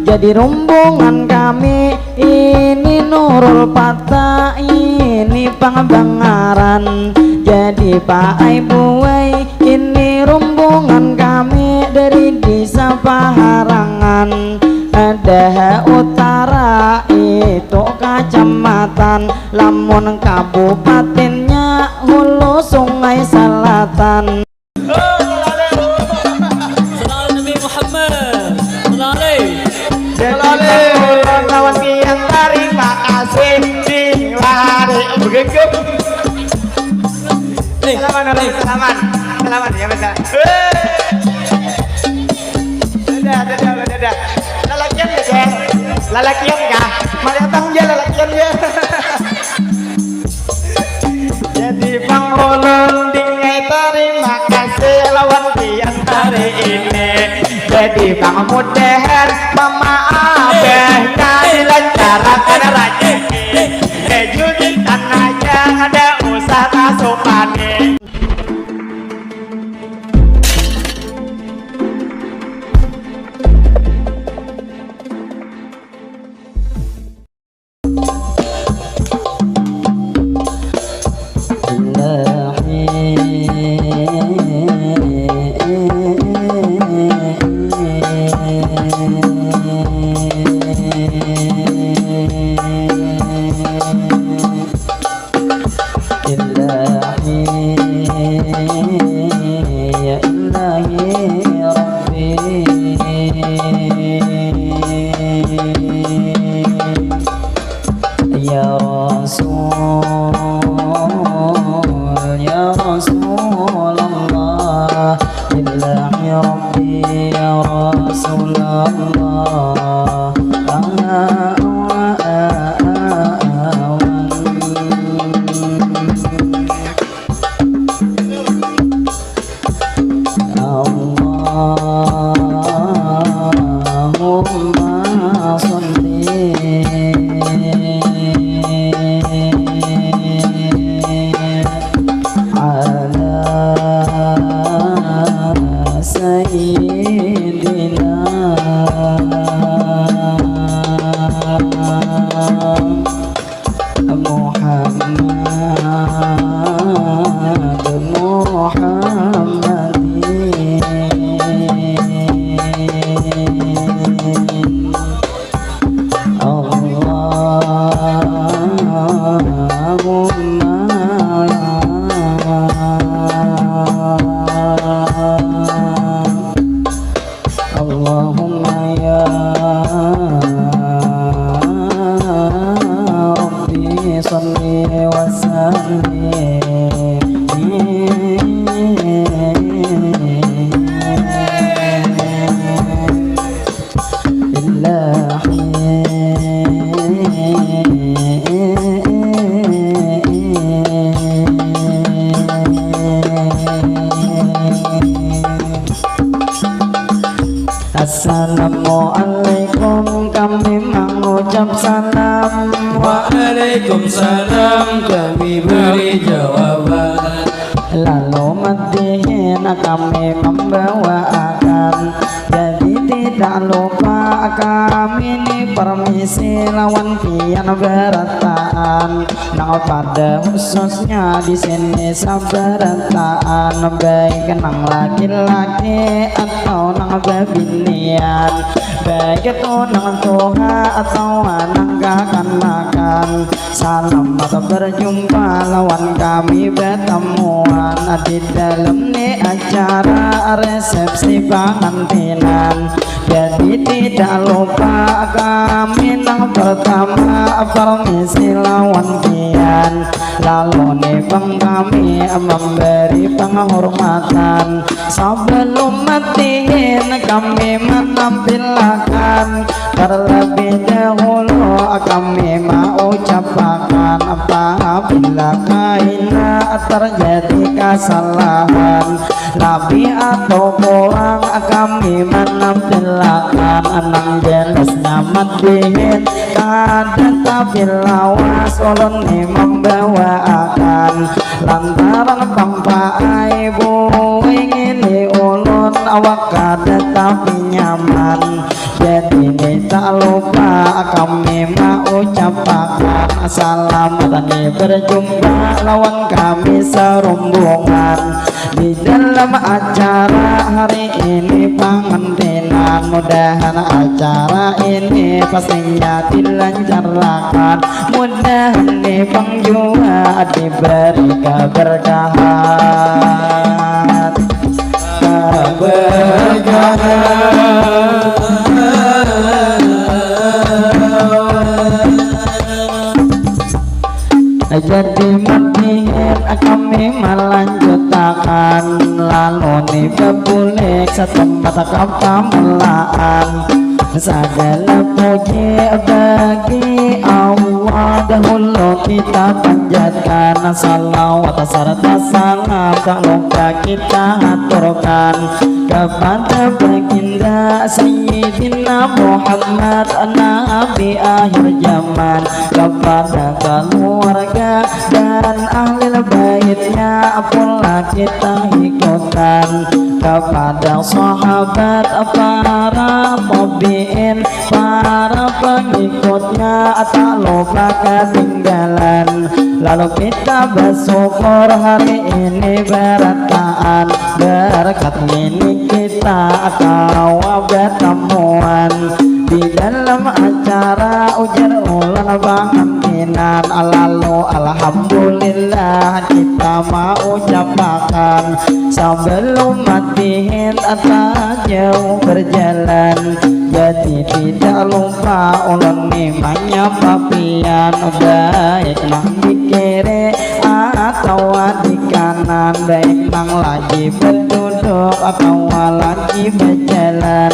jadi rombongan kami ini Nurul Patah ini Pangbangaran. Jadi Pak Aibuai ini rombongan kami dari desa Paharangan. Ada utara itu kecamatan, lamun kabupatennya Hulu Sungai Selatan. Kawan yang terima kasih di lari begitu. Selamat ya betul. Dadah. Lalakian ya Jeng. Lalakian kah? Mari datang ya lalakian ya. Jadi Bang Ulun dingai terima kasih lawan kian hari ini. Jadi Bang Mudahan Mama Abahnya dilancarkan rezeki. Judi tanah yang ada usaha sopane. Assalamualaikum, kami mengucap salam. Waalaikumsalam, kami beri jawaban. Lalu matihin kami membawakan. Jadi tidak lupa kami ini permisi lawan pian berataan. Nah pada khususnya di sini sabarataan, baik nang laki-laki atau nang babinian, baik itu nang tuha atau nang kakan-makan. Salam atau berjumpa lawan kami bertemuan di dalam nih acara resepsi pengantinan. Jadi tidak lupa kami nang pertama permisi lawan pian. Lalu nih bang kami memberi penghormatan. Sebelum matiin kami menampilkan, terlebih dahulu kami mau ucapkan apabila kaina terjadi kesalahan Nabi atau kurang kami menampilkan anang jelasnya matihin kada tapi lawas ulun membawakan lantaran pangpa ibu ingin ulun awak kada tapi nyaman. Jadi nita kami mau ucapkan selamat nih berjumpa lawan kami serombongan di dalam acara hari ini pengantinan. Mudahan acara ini pastinya dilancarkan, mudahan nih pengjua diberi keberkahan. Jadi matihin kami melanjutkan lalu nih bebulik setempat kapamelaan. Segala puji bagi Allah, dahulu kita panjatkan salawat serta salam tak lupa kita aturkan kepada baginda Sayyidina Muhammad Nabi akhir zaman, kepada keluarga dan ahli baitnya pula kita ikutan, kepada sahabat para tabi'in para pengikutnya tak lupa ketinggalan. Lalu kita bersyukur hari ini berataan, berkat ini kita kawal bertemuan di dalam acara ujar ulang pengantinan. Lalu alhamdulillah kita mau ucapkan sebelum matiin atau jauh berjalan, jadi tidak lupa ulun nimanya papian, baik nang di kiri atau di kanan, baik nang lagi berduduk atau lagi berjalan.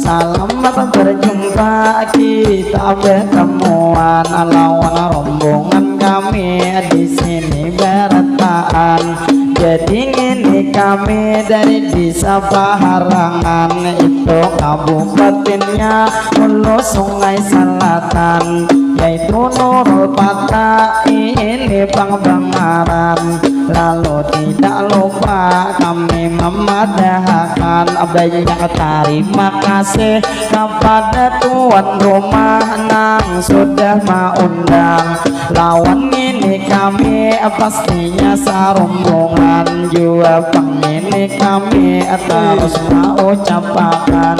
Selamat berjumpa kita bertemuan lawan rombongan kami di sini berataan. Jadi ini kami dari desa Paharangan, itu kabupatennya Hulu Sungai Selatan, yaitu Nurul Patah ini Pangbangaran. Lalu tidak lupa kami memadahkan banyak terima kasih kepada tuan rumah nang sudah mengundang. Lawan ini kami pastinya serombongan, juga ini kami terus mau ucapkan.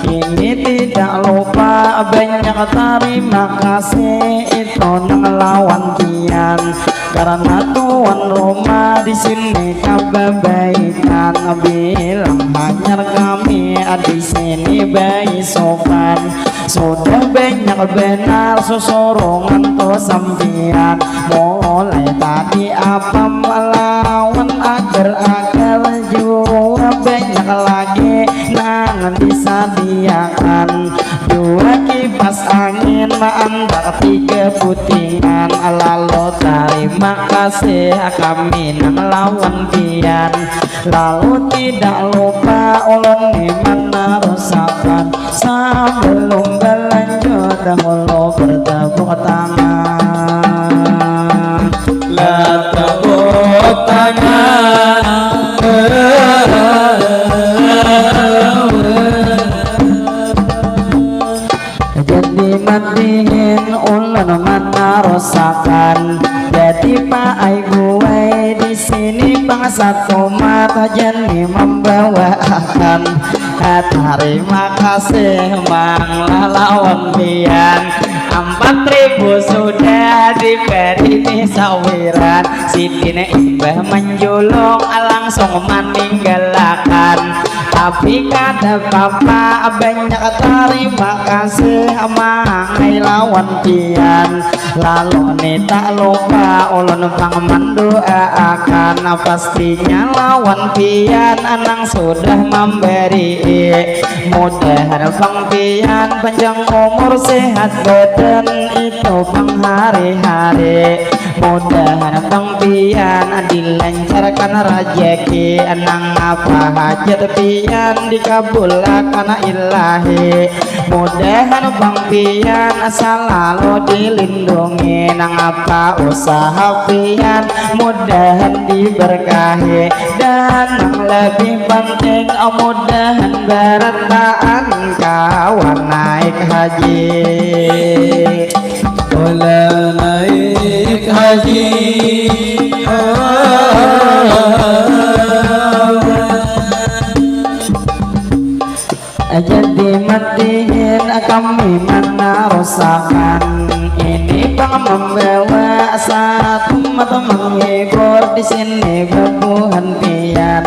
Ini tidak lupa banyak terima kasih itu nang lawan tian, karena tuan rumah di sini kebaikan, bilang hanya kami di sini baik sopan. Sudah banyak benar susurongan tuh sampian, mulai tadi apa melawan agar-agar juga banyak lagi nang disediakan. Dua kipas angin antar tiga putingan, lalu terima kasih kami nang lawan pian. Lalu tidak lupa ulun meneruskan sebelum berlanjut dahulu bertepuk tangan. La tepuk tangan. Jadi matiin ulun meneruskan, jadi Pak gue di sini bangsa tomat jadi membawakan terima kasih Mang lawan pian. 4.000 sudah diberi di sawiran, sidine imbah menjulung langsung meninggalkan. Tapi kata papa banyak terima kasih mangai lawan pian. Lalu nih tak lupa ulun pang mendoakan, pastinya lawan pian anang sudah memberi. Mudah pang pian panjang umur sehat badan itu pang hari-hari. Mudah pang pian dilancarkan rezeki, anang apa hajat pian dikabulkan ilahi. Mudahan Bang Pian selalu dilindungi, nang apa usaha Pian mudahan diberkahi, dan yang lebih penting mudahan bertaan kawan naik haji. Bola naik haji Jadi matiin kami mana rusakan ini bang membawa satu mata menghibur di sini berbuhan pian.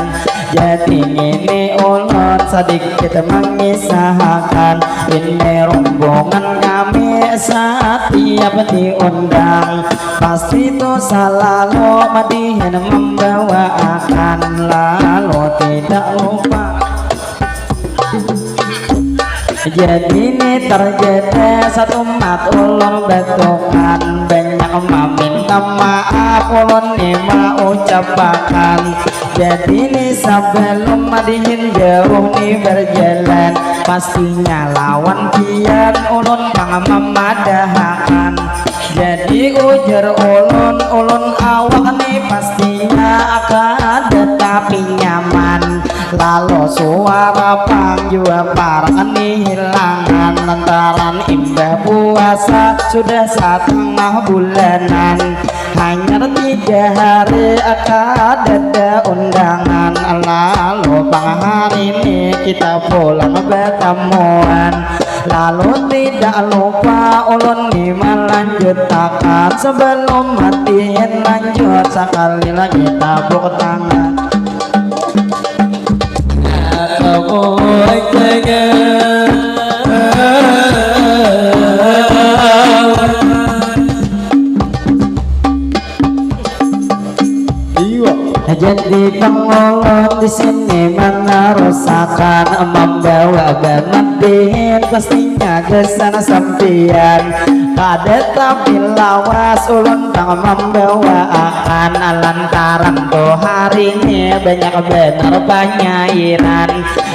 Jadi ini ulun sedikit mengisahkan ini rombongan kami setiap diundang pasti itu selalu madihin membawa akan lalu tidak lupa. Jadi ini terjadi satu mat ulun betukan banyak meminta maaf ulun ini mau ucapakan. Jadi ini sebelum madihin jauh nih berjalan pastinya lawan pian ulun kang memadahakan. Jadi ujar ulun awak nih pastinya akan tetapi nyaman. Lalu suara pang juga parah nih hilangan lantaran imbah puasa sudah 1,5 bulanan. Hanya 3 hari akan ada undangan. Lalu pang hari ini kita pulang bertemuan. Lalu tidak lupa ulun nih melanjutkan sebelum matiin lanjut sekali lagi tepuk tangan. Jadi pengulun di sini menerusakan membawa bermatiin pastinya ke sana sampian. Kada tapi lawas ulun bang membawa akan lantaran tuh hari ini banyak benar penyairan.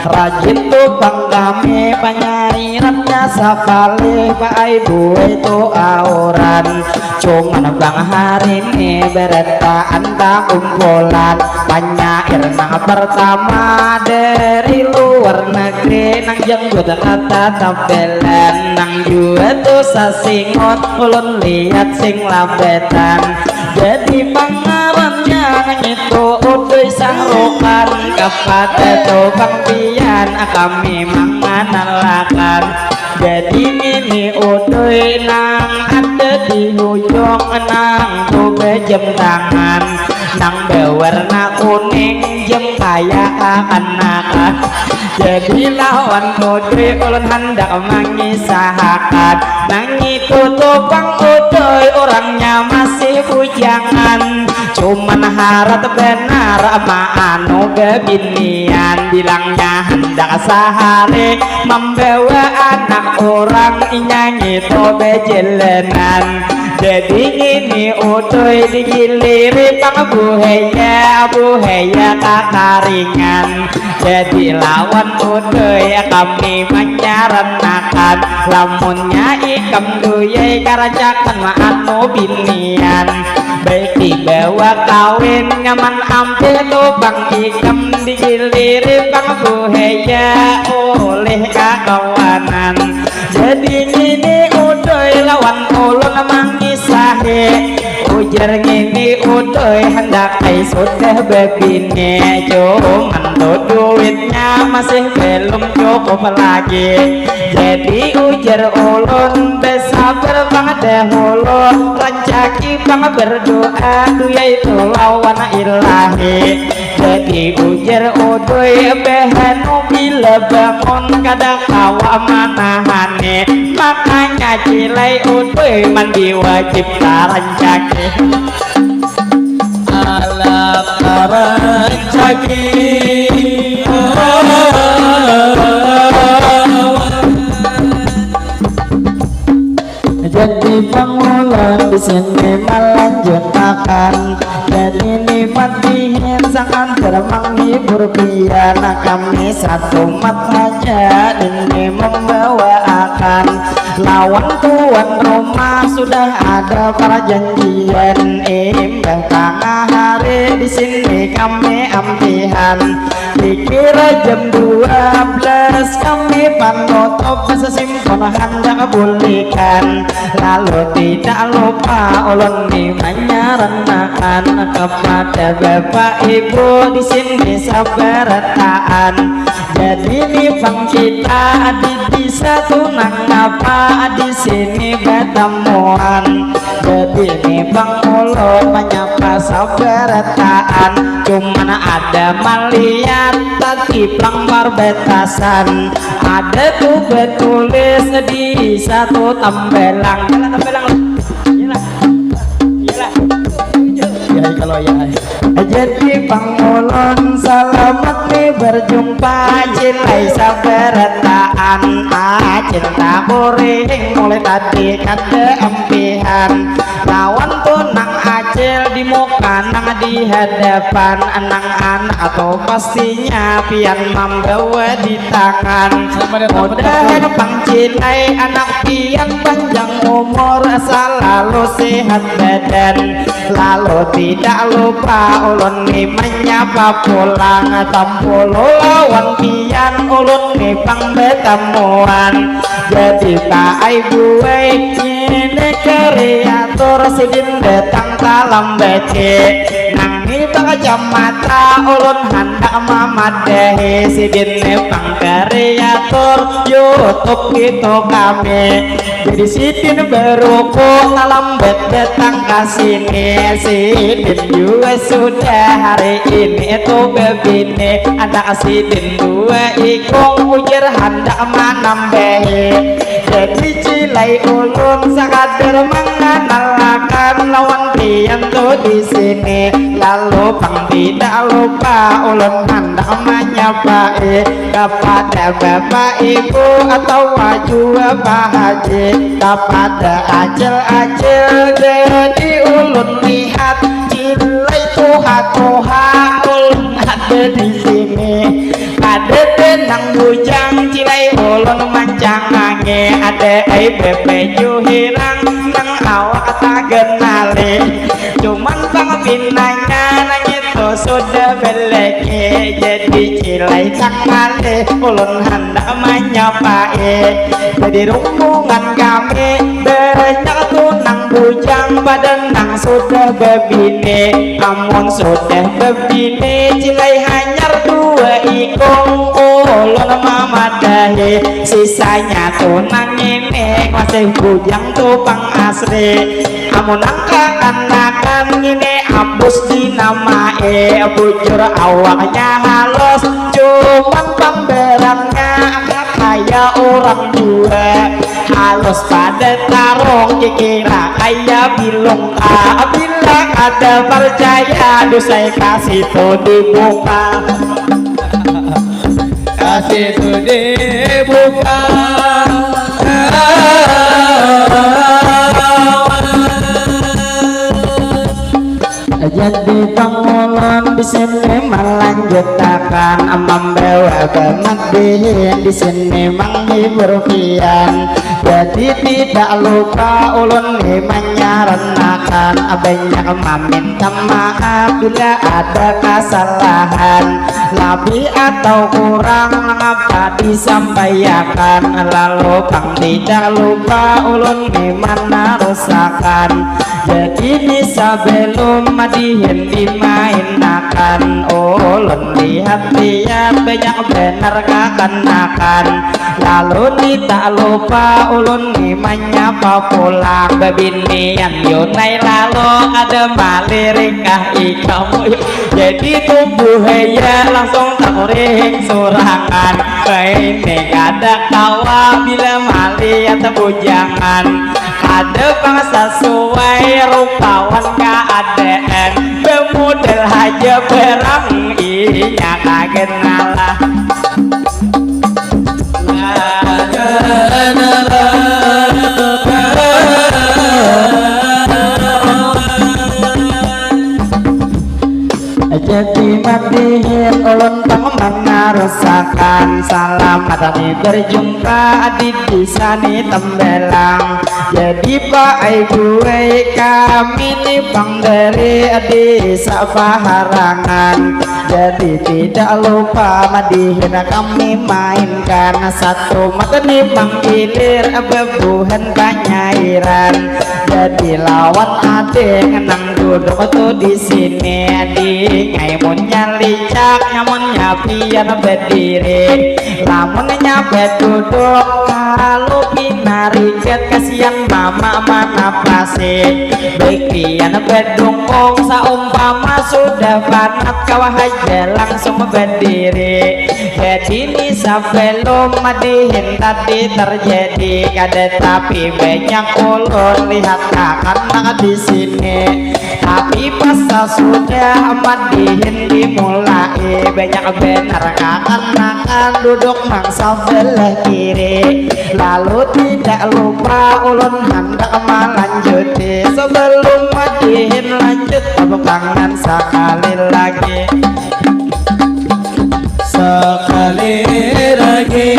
Rajin tuh bang kami penyairannya sekali pak ibu itu auran. Cuman bang hari ini beretaan tak kumpulan penyair nang pertama dari luar negeri nang jenggot kata tampilan nang juga tuh sasingot ulun lihat sing labetan. Jadi pangarannya nang itu udah sahrukan kepada tuh bang pian kami mengenalkan. Jadi ini udah nang ada di ujung nang tuh jam tangan nang berwarna kuning jem kaya akan-akan. Jadi lawan udah ulun hendak mengisahkan nang itu tuh bang udah orangnya masih bujangan. Cuman harap benar ama anu kebinian bilangnya hendak sehari membawa anak orang nyanyi to bejelenan. Jadi ini udah digiliri pang buhaya kakaringan. Jadi lawan udah kami menyarankan lamunnya ikam duyai karajakan anu binian. Baik dibawa kawin nyaman ambil tuh bang ikam digiliri pang buhaya oleh kakawanan. Jadi ini udah lawan ulun mengisahi ujar ngini udah hendak sudah bebini. Cuman tuh duitnya masih belum cukup lagi. Jadi ujar ulun besabar bang dahulu rancaki bang berdoa yaitu lawan ilahi. Jadi ujar udah behanu bila bangun kadang kawa manahane makanya cilai udah mandi wajib tarancaki. alam tarancaki Jadi pengulan di sini melanjutkan. Jadi nikmat dihiasan terbang hibur biar kami satu mat saja ini membawa akan lawan tuan rumah sudah ada perjanjian imbang tengah hari di sini kami ampihan dikira jam 12 kami panutup sesimpon hendak pulihkan lalu tidak lupa ulun menyarankan kepada bapak ibu di sini sabarataan jadi nipang kita di satu nang apa di sini bertemuan jadi nipang ulo menyapa sabarataan cuman ada maliat tapi pelanggar batasan ada tuh betulis di satu tembelang ya kalau ya jadi pangulon selamat nih berjumpa cilai sabarataan cinta kuring mulai tadi kata empihan lawan tunang acil di muka nang di hadapan anak-anak atau pastinya pian membawa di tangan mudah pangcilai anak pian panjang umur selalu sehat badan lalu tidak lupa ulun nih menyapa pulang tampulu lawan pian ulun nih pang betemuan jadi tak ibu ini kreator sidin datang dalam bece nang itu kacamata ulun hendak mamadahi sidin pang kreator YouTube itu kami jadi sidin beruku dalam bet datang kasini sidin juga sudah hari ini itu bebini anak sidin dua ikung ujar hendak menambahi jadi cilai ulun sakadar mengenalkan lawan pian tuh di sini lalu pang tidak lupa ulun hendak menyapa kepada bapak ibu atau wajua pak haji kepada acil-acil jadi ulun lihat cilai tuha-tuha ulun ada di sini ada tenang bujang cilai ulun mancang angin ada bebe juhirang nang awak tak kenali cuman bang pinanya nang itu sudah beleki jadi cilai tak male ulun hendak menyapa jadi rombongan kami banyak tunang bujang badan nang sudah bebini amun sudah bebini cilai hanyar dua ikung ulun mamadahi sisanya tunang ini masih bujang tuh pang asri amun angka-anakan ini abus dinamai bujur awaknya halus cuman pemberangnya agak kaya orang juga halus pada tarung kira kaya bilung bila ada percaya saya kasih tuh dibuka kasih tuh dibuka jadi pangulon di sini melanjutkan membawa kematian di sini menghibur pian jadi tidak lupa ulun menyarankan banyak meminta maaf bila ada kesalahan lebih atau kurang apa disampaikan lalu pang tidak lupa ulun mana rusakan jadi bisa belum madihin dimainakan ulun lihat dia banyak benar kekanakan lalu tidak lupa ulun menyapa pulang bebinian yunai lalu ada malirikah ikamu jadi tubuh ya langsung takuring surangan ini ada kawa bila malihat bujangan ada bangsa sesuai rupawan keadaan bermodel aja berang inya kaget ngalah jadi madihin ulun pangmana rusakan selamat nih berjumpa di sani tembelang jadi pak gue kami nih bang dari desa Paharangan jadi tidak lupa madihin kami mainkan satu mata nih bang gilir bebuhan penyairan jadi lawan ade ngenang duduk tuh di sini di ngaimunnya licak nyamunnya pian berdiri lamunnya duduk kalau pinariket kasihan mama mana pasti baik pian berdungkung saumpama sudah panat kawah aja langsung berdiri jadi ini sebelum madihin tadi terjadi kada tapi banyak ulun lihat akan di sini tapi pas sudah madihin dimulai banyak benar akan duduk mangsa belah kiri lalu tidak lupa ulun hendak melanjuti sebelum madihin lanjut tepuk tangan sekali lagi sekali lagi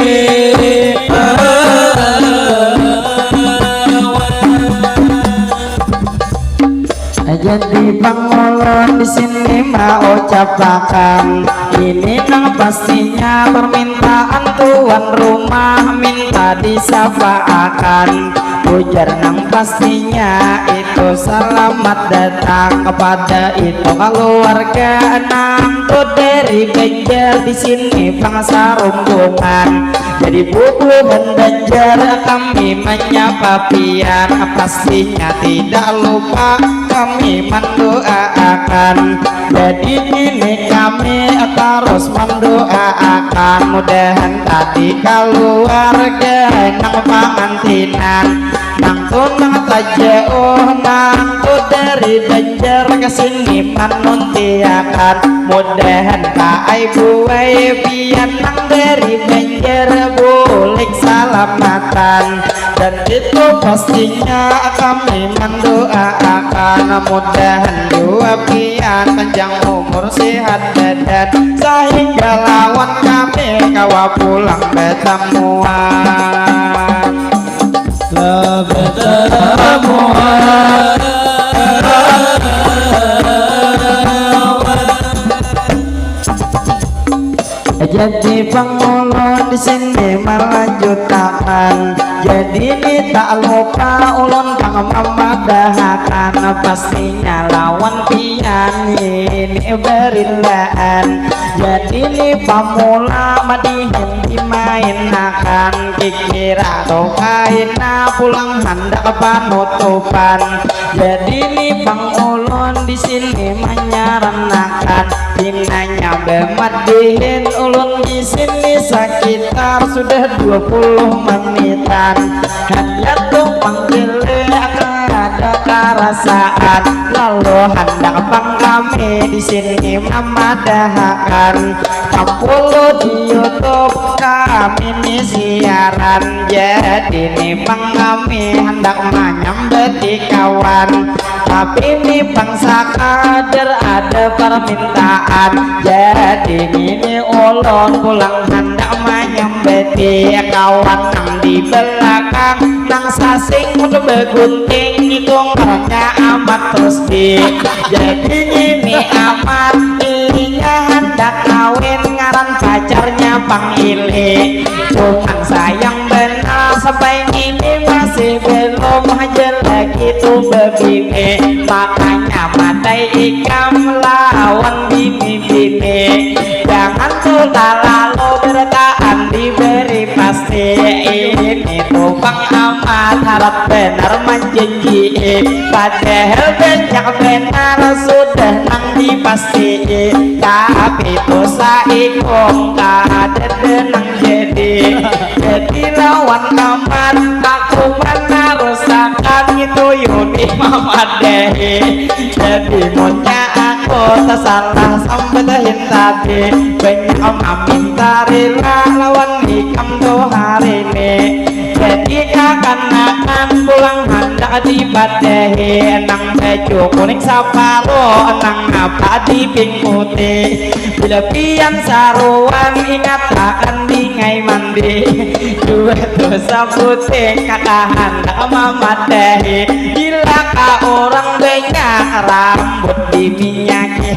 jadi pangulun di sini mau ucapakan ini nang pastinya permintaan tuan rumah minta disapaakan ujar nang pastinya itu selamat datang kepada itu keluarga nang tuh dari Banjar di sini bangsa rombongan jadi bubuhan Banjar kami menyapa pian pastinya tidak lupa kami mendoakan jadi ini kami terus mendoakan mudahan tadi keluarga nang pengantinan nang tunang tajauh nang tuh dari Banjar kesini menuntiakan mudahan tak gue pian nang dari Banjar boleh salamatan dan itu pastinya kami mendoakan mudahan dua pian panjang umur sehat badan sehingga lawan kami kawa pulang ketemuan ketemuan jadi pangulun di sini melanjutkan jadi ini tak lupa ulun pang memadahakan pastinya lawan pian ini berilaan jadi ini pamula madihin dimainakan kikira atau kaina pulang hendak panutupan jadi ini pangulun di sini menyaranakan dinanya bemadihin ulun di sini sekitar sudah 20 menitan hanya tuh panggil akan ada kerasaan lalu hendak pang kami di sini memadahakan 60 di YouTube kami ini siaran jadi ini pang kami hendak menyambut di kawan tapi ini bangsa kader ada permintaan jadi ini ulun pulang hendak menyambeti kawan nang di belakang nang sasing udah begunting itu ngaranya amat terus di jadi ini amat ininya hendak kawin ngaran pacarnya Bang Ili cuman sayang benar sampai ini masih belum aja lagi tuh begini makanya matai ikam lawan bini-bini jangan tuh lalu bertahan diberi pasti ini tuh Bang amat harap benar menjanji padahal banyak benar sudah nang dipastiin tapi tuh saikum kada denang jadi lawan amat aku mana rusakan itu yuni mamadehi jadi monya aku tersalah sampai dahin tadi banyak minta rela lawan ikam tuh hari ini jadi kekanakan pulang hendak dibadahi nang baju kuning saparo nang apa di pink putih bila pian saruan ingat akan dingai mandi dua dosa putih kakak hendak memadahi bila ka orang banyak rambut diminyaki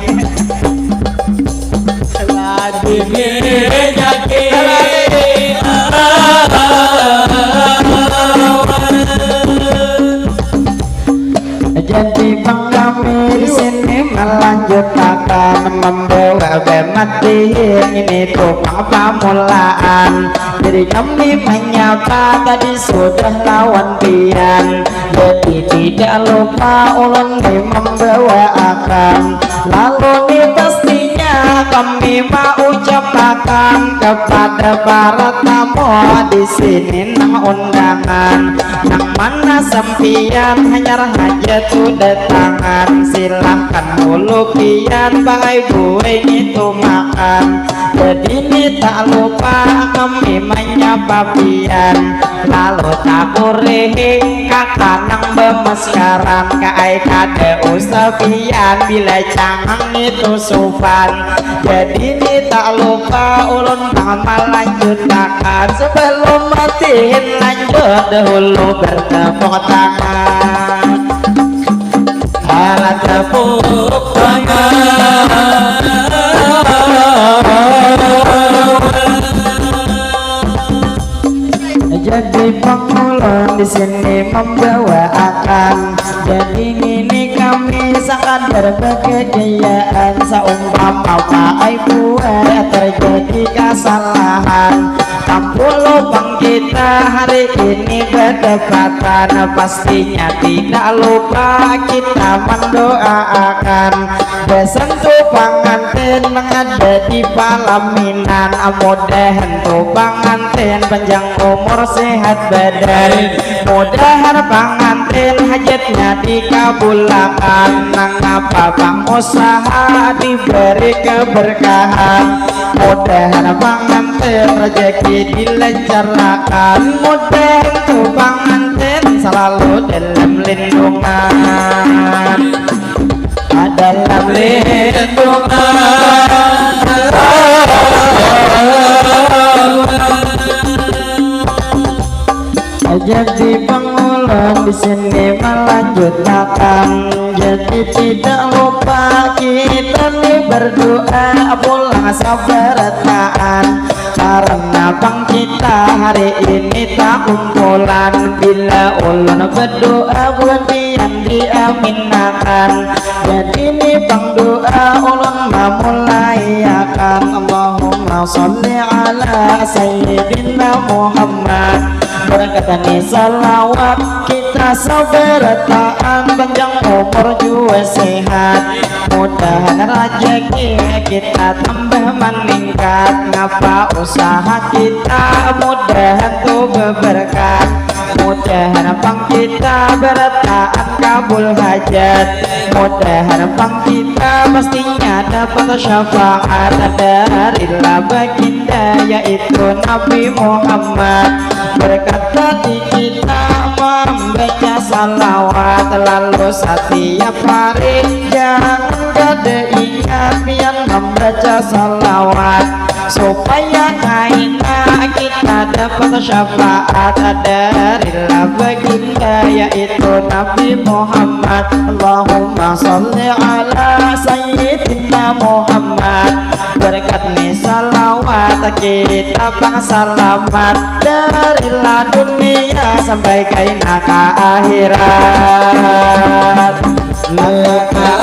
jadi bang kami di sini melanjutkan membawa bematiin ini tukang pamulaan jadi kami menyapa tadi sudah lawan pian jadi tidak lupa ulun membawa akan lalu nih pastinya kami mau ucapkan kepada para tamu di sini nang undangan nang mana sampian hanya hajat datangan silahkan dulu pian bang ibu itu makan jadi ini tak lupa kami menyapa pian lalu takurehe kakak nang bemeskarang kai kade usapian bila cangang itu sopan jadi ini tak lupa ulun bang melanjutkan sebelum matiin lanjut dahulu bertepuk tangan alat tepuk tangan jadi pengulun di sini membawa akan jadi ini kami sangat berkejayaan seumpama pak ibu terjadi kesalahan tampul lubang kita hari ini berdekatan pastinya tidak lupa kita mendoakan besan tuh panganten ada di palaminan mudahan tuh panganten panjang umur sehat badan mudahan panganten hajatnya dikabulkan nang apa bang usaha diberi keberkahan mudahan panganten rezeki dilancarkan mudahan tuh panganten selalu dalam lindungan dalam lindungan jadi pengulun di sini melanjutkan jadi tidak lupa kita nih berdoa pulang sabarataan karena bang kita hari ini tak kumpulan bila ulun berdoa buat yang diaminakan jadi ini bang doa ulun memulai akan Allahumma sholli ala sayyidina Muhammad berkatani salawat kita sabarataan panjang umur juga sehat mudahan rezeki kita tambah meningkat ngapa usaha kita mudahan tuh berberkat mudahan bang kita bertaan kabul hajat mudahan bang kita pastinya dapat syafaat dari baginda yaitu Nabi Muhammad berkata di kita membaca salawat lalu setiap hari jangan ada ingat yang membaca salawat supaya kaina kita dapat syafaat dari baginda yaitu Nabi Muhammad Allahumma sholli ala sayyidina Muhammad berkat nih salawat kita bang selamat dari dunia sampai kaina ke akhirat Laka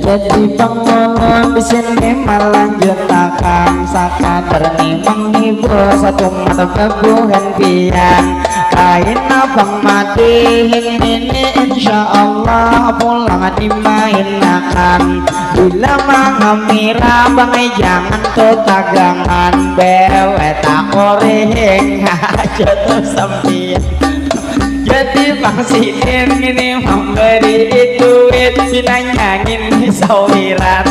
jadi pengulun di sini melanjutkan sakadar nih menghibur satu mata bebuhan pian kain abang madihin ini insyaallah pulang dimainakan bila mangamira bangai jangan tetagangan bewe tak koreng aja tuh sampian Jadi Bang Sidin ini memberi duit sinanyangin sawiran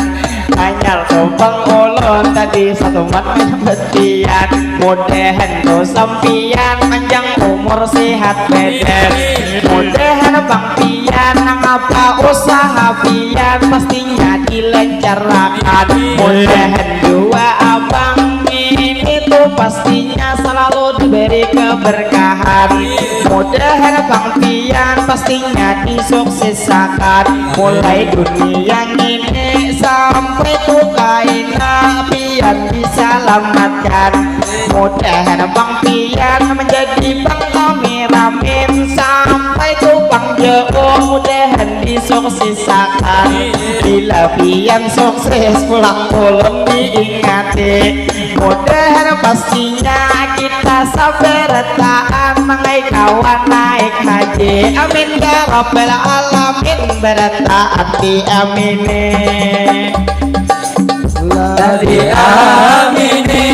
anyar topang ulun tadi satu mat betian mudahan to sampian panjang umur sehat badan mudahan Bang Pian apa usaha pian pastinya dilancarkan mudahan dua abang ini tuh pastinya selalu diberi keberkahan mudahan Bang Pian pastinya disuksesakan mulai dunia ini sampai tukaina Pian diselamatkan mudahan Bang Pian menjadi Bang kameramen sampai tukang jauh mudahan disuksesakan bila Pian sukses pulang ulun diingati mudahan pastinya kita sabarataan mengai kawan naik haji amin ya rabbal alamin berataati amin Tadi amini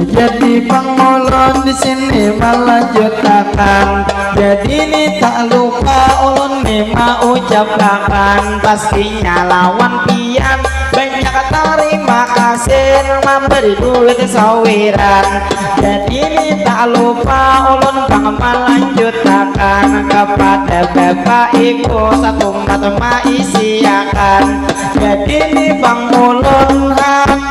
jadi pengulun di sini melanjutkan jadi ini tak lupa ulun nih mau ucapkan pastinya lawan Pian banyak terima kasih memberi duit sawiran jadi ini tak lupa ulun bang melanjutkan kepada bapak ibu satu mata isiakan jadi ini bang ulun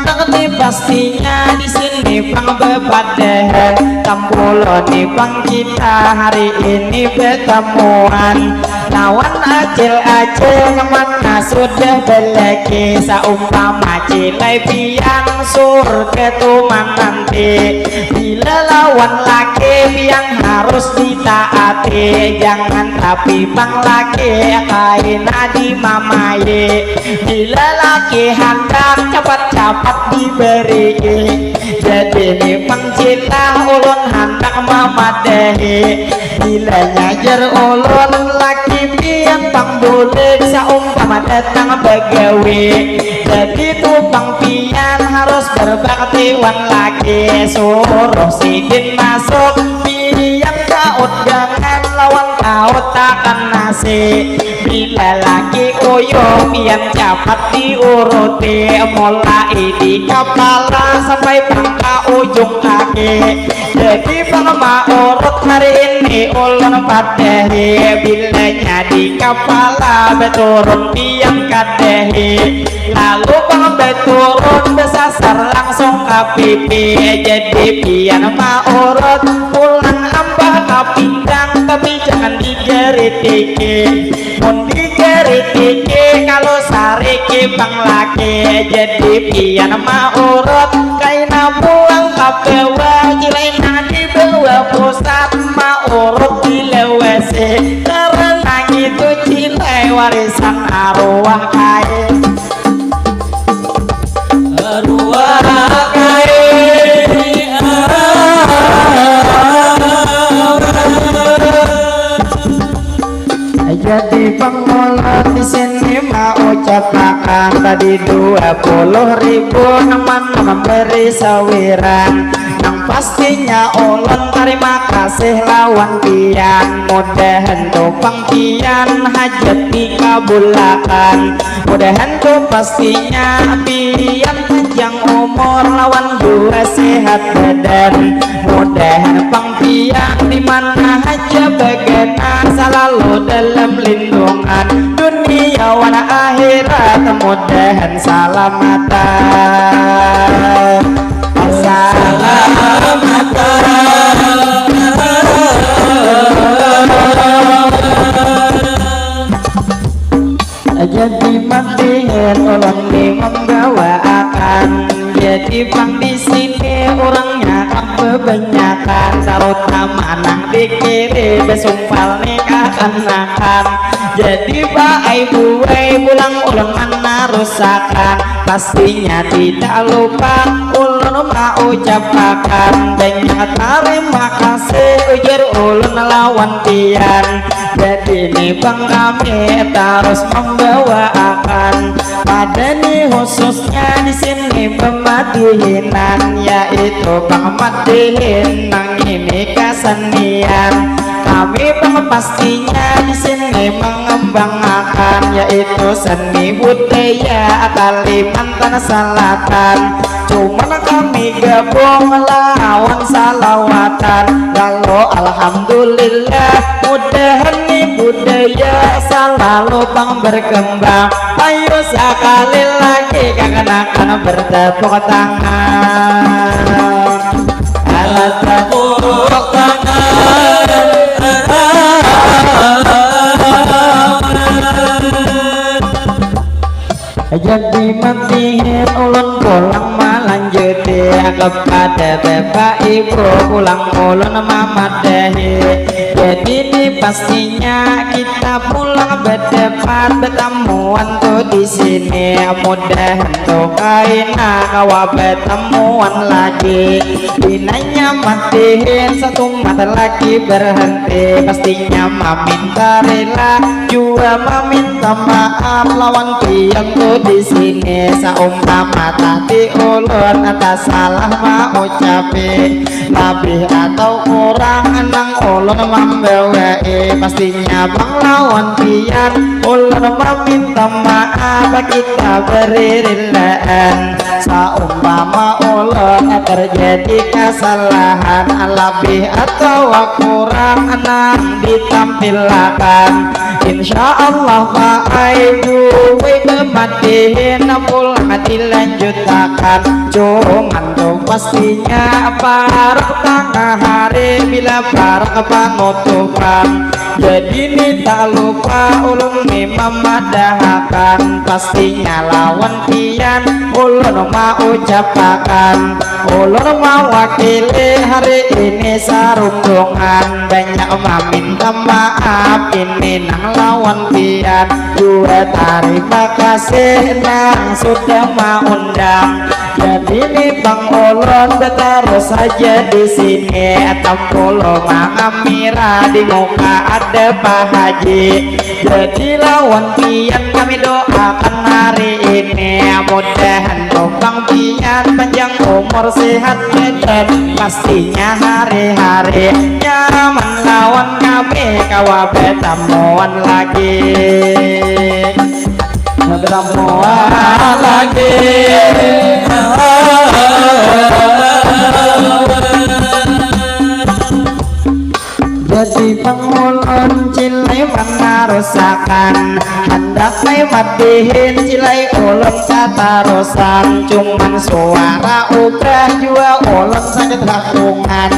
ngerti pastinya di sini bang bebadan tampulon nih bang kita hari ini bertemuan lawan acil-acil mana sudah belaki saumpama cilai Pian surga tuman nanti bila lawan laki yang harus ditaati jangan tapi bang laki kaina di mamaye bila laki hendak cepat-cepat diberi jadi ini bang cinta ulun hendak memadahi bila nyajar ulun laki Pian bang boleh saumpama datang begawe jadi tuh bang Pian harus berbakti wan laki suruh Sidin masuk Pian kaut jangan lawan kaut takkan nasi bila laki koyo Pian cepat diuruti mulai di kepala sampai pangka ujung kaki jadi bang urut hari ini ulun padahi bilanya di kepala beturun Pian kadehi lalu bang beturun besasar langsung ke pipi jadi Pian urut pulang ambah ke pinggang tapi jangan digeritiki mun digeritiki kalau sariki bang laki jadi Pian urut kaina pulang ke bawah jilaina di bawah pusat urut dilewesi karena itu cilai warisan arwah kain arwah kain jadi pengulun di sini mau ucapkan tadi 20.000 teman memberi sawiran yang pastinya ulun terima kasih lawan Pian mudahan topang Pian hajat dikabulakan mudahan tuh pastinya Pian panjang umur lawan dua sehat badan mudahan pang Pian dimana aja bagana selalu dalam lindungan dunia wan akhirat mudahan salamatan jadi matihin ulun di membawa akan jadi bang di sini orangnya kebanyakan terutama nang dikiri besumpal nikah akan jadi pak ibu pulang ulun mana rusakan pastinya tidak lupa ulun mau ucapkan banyak terima kasih ujur ulun lawan Pian jadi ini bang kami terus membawa akan ada nih khususnya di sini pemadihinan, yaitu pemadihin nang ini kesenian. Kami pastinya di sini mengembangkan, yaitu seni budaya Kalimantan Selatan. Cuman kami gabung lawan salawatan. Lalu alhamdulillah mudahan nih budaya selalu berkembang. Ayo sekali lagi kakak-kakak bertepuk tangan. Alat tepuk tangan. Jadi matiin ulun pulang melanjut kepada bapak ibu pulang ulun mamadahi. Jadi ini pastinya kita pulang berdepan bertemuan tuh di sini. Mudahan tuh kaina kawa bertemuan lagi. Binanya matiin satu mata lagi berhenti. Pastinya meminta rela juga meminta maaf lawan pian tuh di sini. Saumpama tadi ulun atas salah mau ucapi lebih atau kurang nang ulun membawai. Pastinya bang lawan pian ulun meminta maaf kita beri relaan. Saumpama ulun terjadi kesalahan lebih atau kurang nang ditampilkan, insya Allah Pak Aibu kematian pulang dilanjutkan. Cuman tuh pastinya parah tengah hari bila parah penutupan. Jadi ini tak lupa ulun memadahkan. Pastinya lawan pian ulun mau ucapakan. Ulun mewakili hari ini saruntungan. Banyak meminta maaf ini nang lawan pian. Dua terima kasih nang sudah mengundang. Jadi ini bang ulun terus saja di sini. Tampolo mengamira di muka ada Pak Haji. Jadi lawan pian kami doakan hari ini. Mudahan bang pian panjang umur sehat dan pastinya hari-hari nyaman lawan kami kawa bertemuan lagi. Bertemuan lagi. Jadi pengulun cilai mana rusakan, hendak lewat dihin cilai ulun kata rusak. Cuman suara ubrah jua ulun sakit rakungan.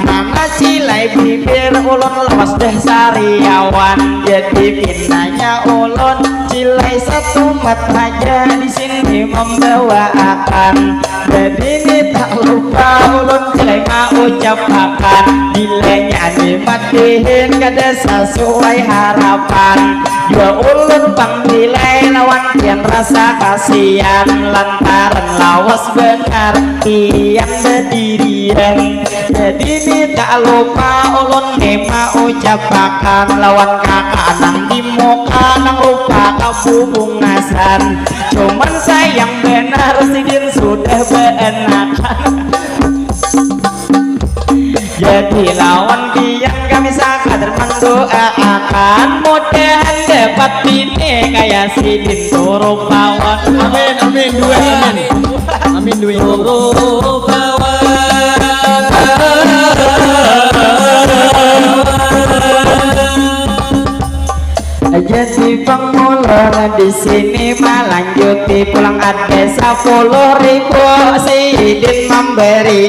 Mana cilai bibir ulun lepas deh sariawan. Jadi pinanya ulun cilai satu mat aja di sini membawakan. Jadi ini tak lupa ulun cilai mengucapkan. Dilenya dimatihin kada sesuai harapan. Dua ulun panggilai lawan pian rasa kasihan. Lantaran lawas benar pian berdirian. Jadi ini tak lupa ulun mengucapkan. Lawan kakak nang di muka nang rupa kabubungasan. Cuman sayang benar sidin sudah beenakan. Jadi lawan pian kami sakadar mendoakan. Mudahan dapat bini kayak sidin turu pawan. Amin amin dua amin. Amin dua Turu bawa Jadi pengulun di sini melanjuti pulang ada 10.000 sidin memberi.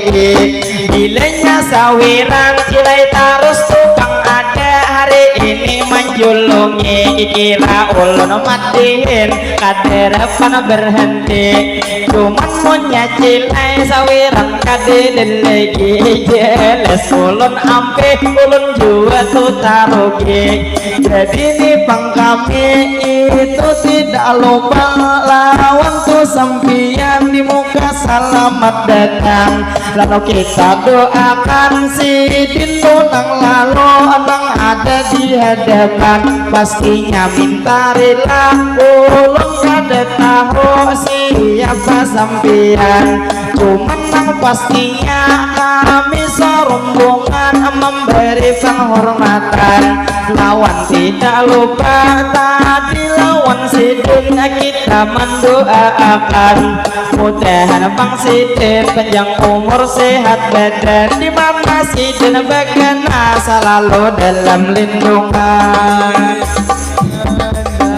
Gilenya sawiran cilai terus tukang ada hari ini menjulungi. Kira ulun matiin kaderepan berhenti. Cuman punya cilai sawiran kadeden lagi. Jelas ulun ampe ulun jua tuh tarugi. Jadi ini bang kami itu tidak lupa lawan tuh sampian di muka selamat datang. Lalu kita doakan si Dinunang lalu abang ada di hadapan. Pastinya minta rela ulun kada tahu siapa sampian. Cuman yang pastinya kami serombongan memberi penghormatan. Lawan tidak lupa tadi lawan Sidin kita mendoakan. Mudahan Bang Sidin panjang umur sehat badan, di mana Sidin bagana selalu dalam lindungan.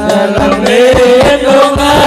Dalam lindungan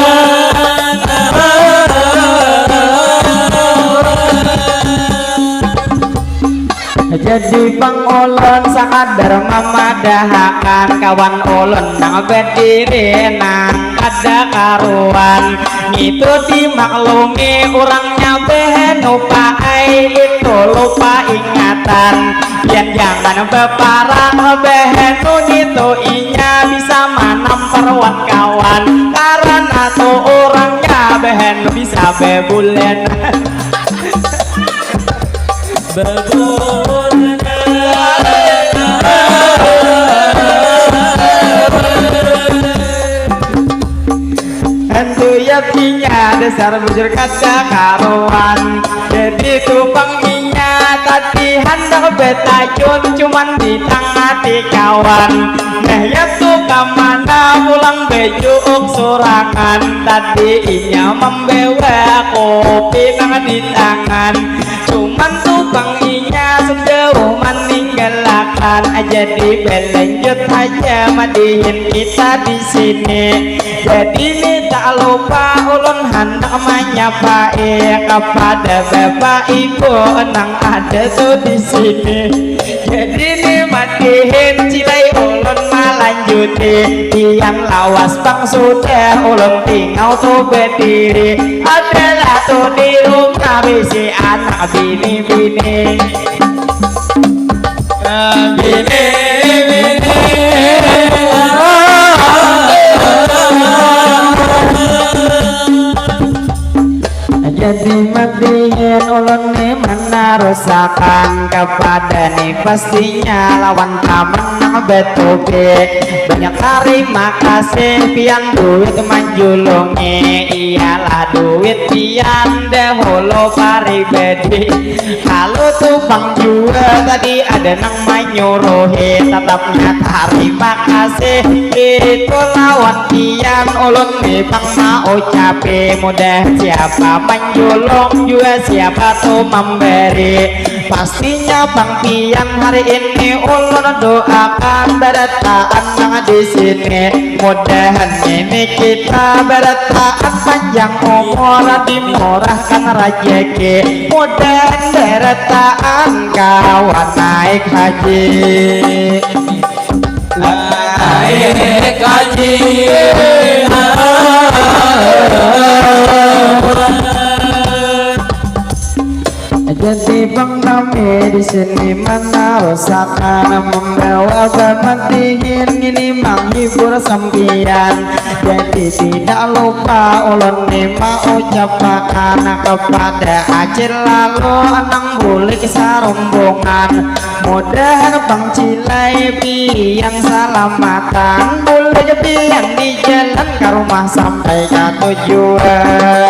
jadi Bang Ulun sakadar memadahakan kawan ulun nang berdiri nang ada karuan. Itu dimaklumi orangnya behen lupa itu lupa ingatan. Biar jangan beparang behen itu inya bisa menamparwan kawan. Karena tuh orangnya behen bisa bebulen. Hentu yakinya dasar bujur kaca karuan. Jadi tupang inya tadi hendak betayun cuman di tengah kawan. Nah ya tuh kamana pulang bejuk surangan. Tadi inya membawa kopi tangan di tangan. Cuman tupang inya sejauh meninggalkan aja di belanjut aja madihin kita di sini. Jadi ini tak lupa ulun hendak menyapa kepada bapak ibu nang ada tuh di sini. Jadi ini madihin cilai ulun melanjuti. Tiang lawas bang sudah ulun tinggal tuh berdiri. Adalah tuh di rumah bisi anak bini-bini. Jadi matihin ulun ni menarusakan kepada ni pastinya lawan taman nang betubik. Banyak terima kasih pian duit manjulungi. Iyalah duit pian dahulu paribadi. Kalau tuh bang juga tadi ada nang menyuruhi tetapnya terima kasih. Itu lawan pian ulun ni bang mau ucapi mudah siapa menjulung juga siapa tuh memberi. Pastinya Bang Pian hari ini ulun doakan berataan yang di sini. Mudahan ini kita berataan panjang umur dimurahkan rezeki. Mudahan berataan kawan naik haji. naik haji. Jadi Bang Nami di sini menarusakan membawa bermatihin ini menghibur sampian. Jadi tidak lupa ulun mau ucapkan kepada acil lalu anang bulik sarombongan. Mudahan Bang Cilai pian salamatan, bulik pian di jalan ke rumah sampai ke tujuan.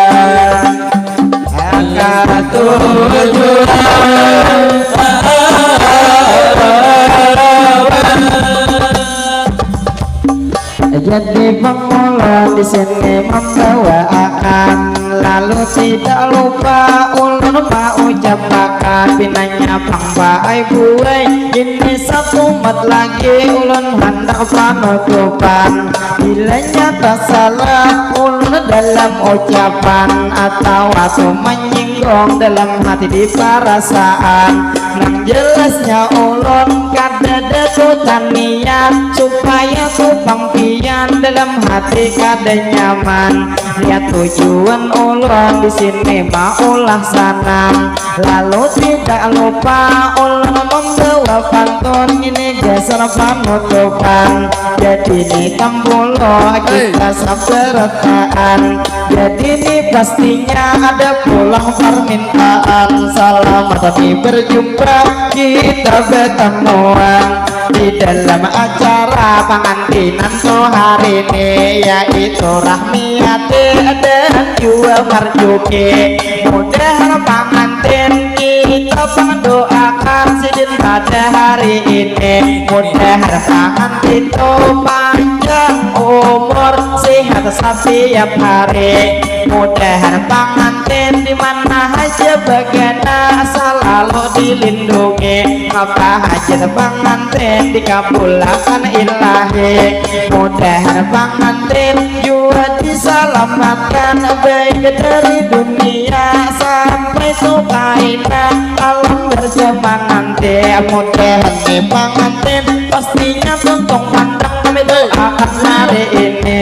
Jadi pengulang di sini membawa akan lalu tidak lupa ulun mau ucapkan pinanya Bang Baai buai. Ini satu mat lagi ulun hendak penutupan. Bila nyata salah ulun dalam ucapan atau menyinggung dalam hati di perasaan, nang jelasnya ulun kada desutan niat supaya tu Bang Pian dalam hati kada nyaman. lihat tujuan ulun di sini maulah senang. Lalu tidak lupa ulun membawa pantun ini geser penutupan. Jadi ini tempulo kita sabarataan. Jadi ini pastinya ada pulang permintaan. Selamat tapi berjumpa kita bertemuan di dalam acara pengantinan tuh hari ini, yaitu Rahmiati dan juga Marjuki. Mudah pengantin kita mendoakan sidin pada hari ini. Mudah pengantin itu panjang umur sehat setiap hari. Mudah pengantin dimana aja bagiana selalu dilindungi. Apa hajat pengantin dikabulkan ilahi. Mudah pengantin juga diselamatkan baik dari dunia sampai sukaina alam berjamananti. Mudah pengantin pastinya tuntung pandang kami doakan hari ini.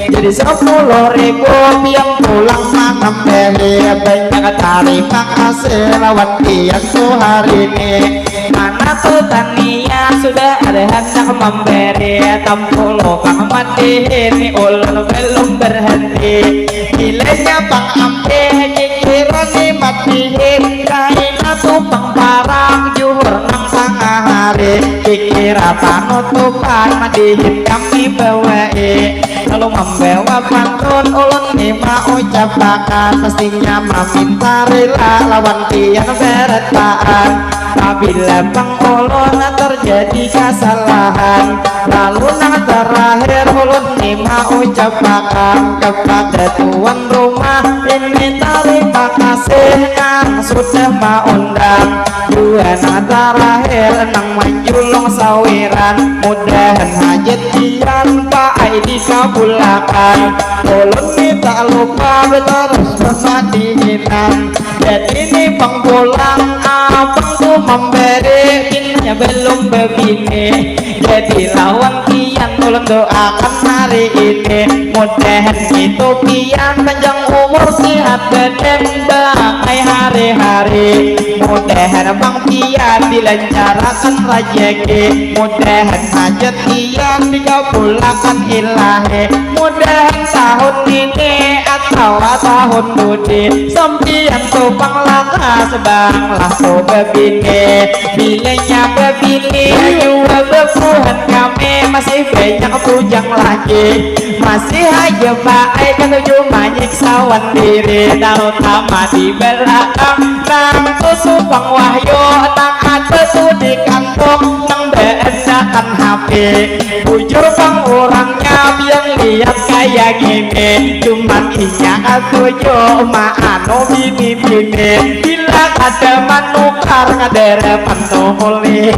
Jadi 10.000 yang pulang makan beli. Banyak terima kasih lawan tiang tuh hari ini. Mana tuh tania sudah ada hendak memberi. Tampulo kang mati ini ulun belum berhenti. Gilanya bang ampe kikiran ni matiin. Kaina tuh bang parang juhur nang tengah hari. Kikira panutupan madihin kami bawai. Kalau membawa pantun ulun ni mau ucapakan pastinya meminta rela lawan tiang beretaan. Apabila bang ulun terjadi kesalahan, lalu nang terakhir ulun ni mau ucapakan kepada tuan rumah ini terima kasih nang sudah mengundang. Dua nang terakhir nang menjulung sawiran, mudahan hajat kian Pak Aidi kabulakan. Ulun ni tak lupa terus bermadihinan. Jadi ini bang pulang abang tuh memberi kinnya belum begini. Jadi lawan kian ulun doakan hari ini. Mudahan itu kian panjang umur sehat badan bagai hari-hari. Mudahan bang kian dilancarkan rezeki. Mudahan hajat kian dikabulkan ilahi. Mudahan tahun ini atau tahun budi sampian tuh bang laka sebanglah tuh bebini. Bilanya bebini juga bebuhan kami masih banyak bujang lagi. Masih aja baik ketujuh menyiksa diri. Terutama di belakang nang tuh subang wahyu nang ada tuh di kantong nang beredakan HP. Bujur bang orangnya yang lihat kayak gini. Cuman inya ketujuh maano bini-bini. Bila ada manukar ngaderepan tuh holi.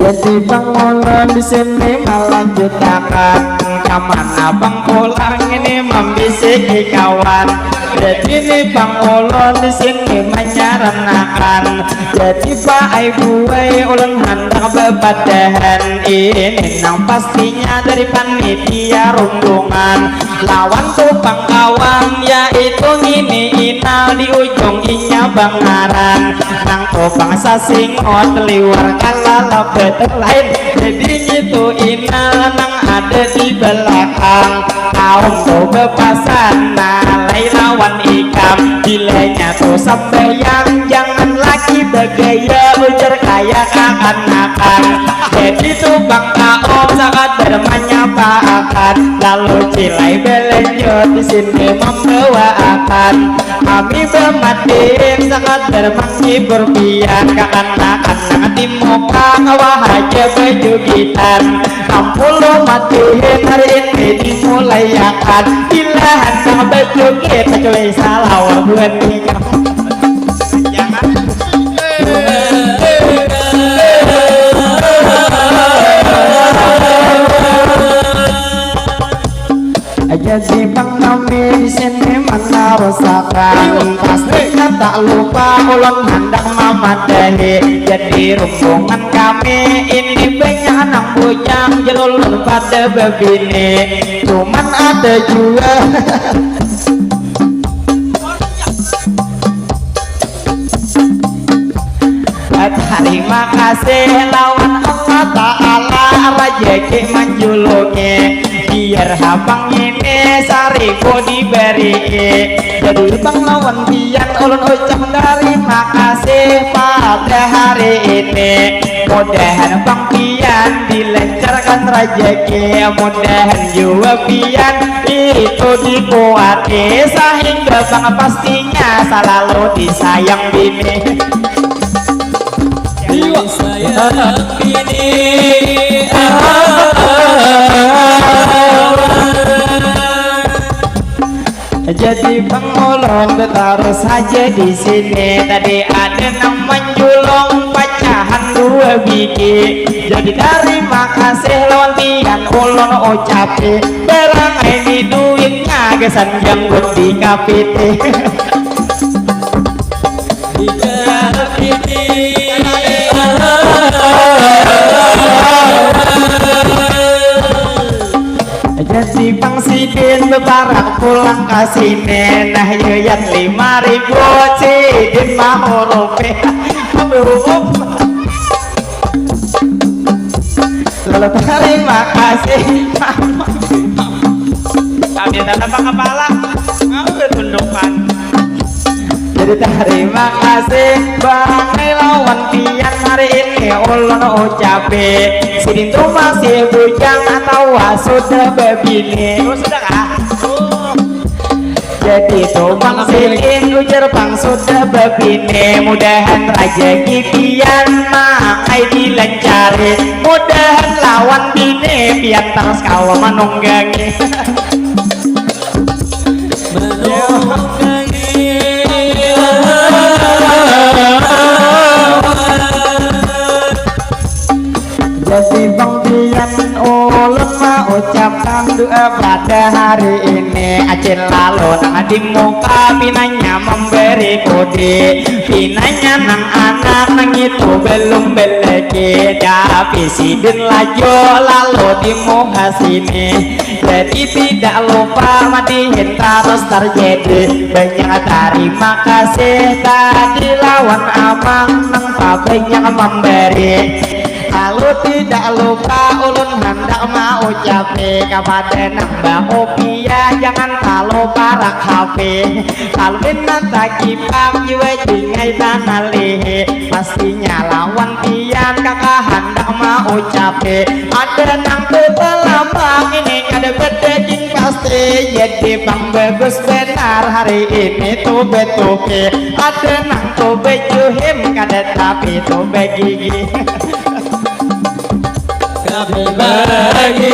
Jadi bang ulun di sini melanjutkan kemana bang pulang ini membisiki kawan. Jadi ini bang ulun di sini menyarankan. Jadi pak ibu ulun hendak bebadahan ini nang pastinya dari panitia rombongan. Lawan tuh bang kawan yaitu ini inal di ujung inya bangaran. Nang tuh bang sasingot liwar kala betul lain. Jadi gitu inal nang ada di belakang. Kaum tuh bepasan nalai lawan ikam. Bilanya tuh sembayang jangan lagi bergaya ujar kayak akan-akan. Jadi tuh bang kaum sangat bermenyapaakan. Lalu cilai belenjot di sini membawakan. Kami bermatiin sangat bermenghibur biar kakan-kakan nang di muka ngawah aja bejugitan. Kampulo matiin hari ini dimulai akan. Ilahan nang bejugit kecuali salah buat nikah. Jangan jadi bang kami di sini mana rasakan pastinya tak lupa ulun hendak memadahi. Jadi rombongan kami ini banyak anak bujang jelulun pada bebini. Cuman ada juga terima kasih lawan Allah Ta'ala rajeki manjulungi biar habang ini sariku diberi. Jadi bang lawan biar ulun ucap terima kasih pada hari ini. Mudahan bang pian dilancarkan rajeki, mudahan juga pian itu dikuati sehingga bang pastinya selalu disayang bini. Sayang bini jadi pengulung terus saja di sini. Tadi ada yang menjulung pecahan 2 biji. Jadi terima kasih lawan tian ulun ucapi barang ini duitnya kesan janggut di kapite. Jadi bang sidin bebarak pulang ke sini. Nah yuyat 5.000 sidin mau rupiah. Lalu terima kasih. Kami tanpa kepala ngambil tundukan. Jadi terima kasih bang lawan pian hari ini ulun ucapi. Sidin tuh masih bujang atau sudah bebini? Sudah kah? Jadi tuh bang sidin ujar bang sudah bebini. Mudahan rajeki pian makai dilancari. Mudahan lawan bini pian terus kau menunggangi. Jadi bang pian ulun mau ucapkan doa pada hari ini. Acil lalu nang di muka pinanya memberi kode. Pinanya nang anak nang itu belum beleki. Tapi sidin laju lalu di muka sini. Jadi tidak lupa madihin terus terjadi. Banyak terima kasih tadi lawan abang nang banyak memberi. Lalu tidak lupa ulun hendak mau ucapi kepada nambah opia jangan kalau para kafe. Kalau nanti kipam jiwa jingai tanah lehe pastinya lawan pian kakak hendak mau ucapi. Ada nang lambang ini ada bedejing pasti. Jadi bang bagus benar hari ini tuh betuke. Ada nang tuh bejuhim kada tapi tuh begigi. Kami bagi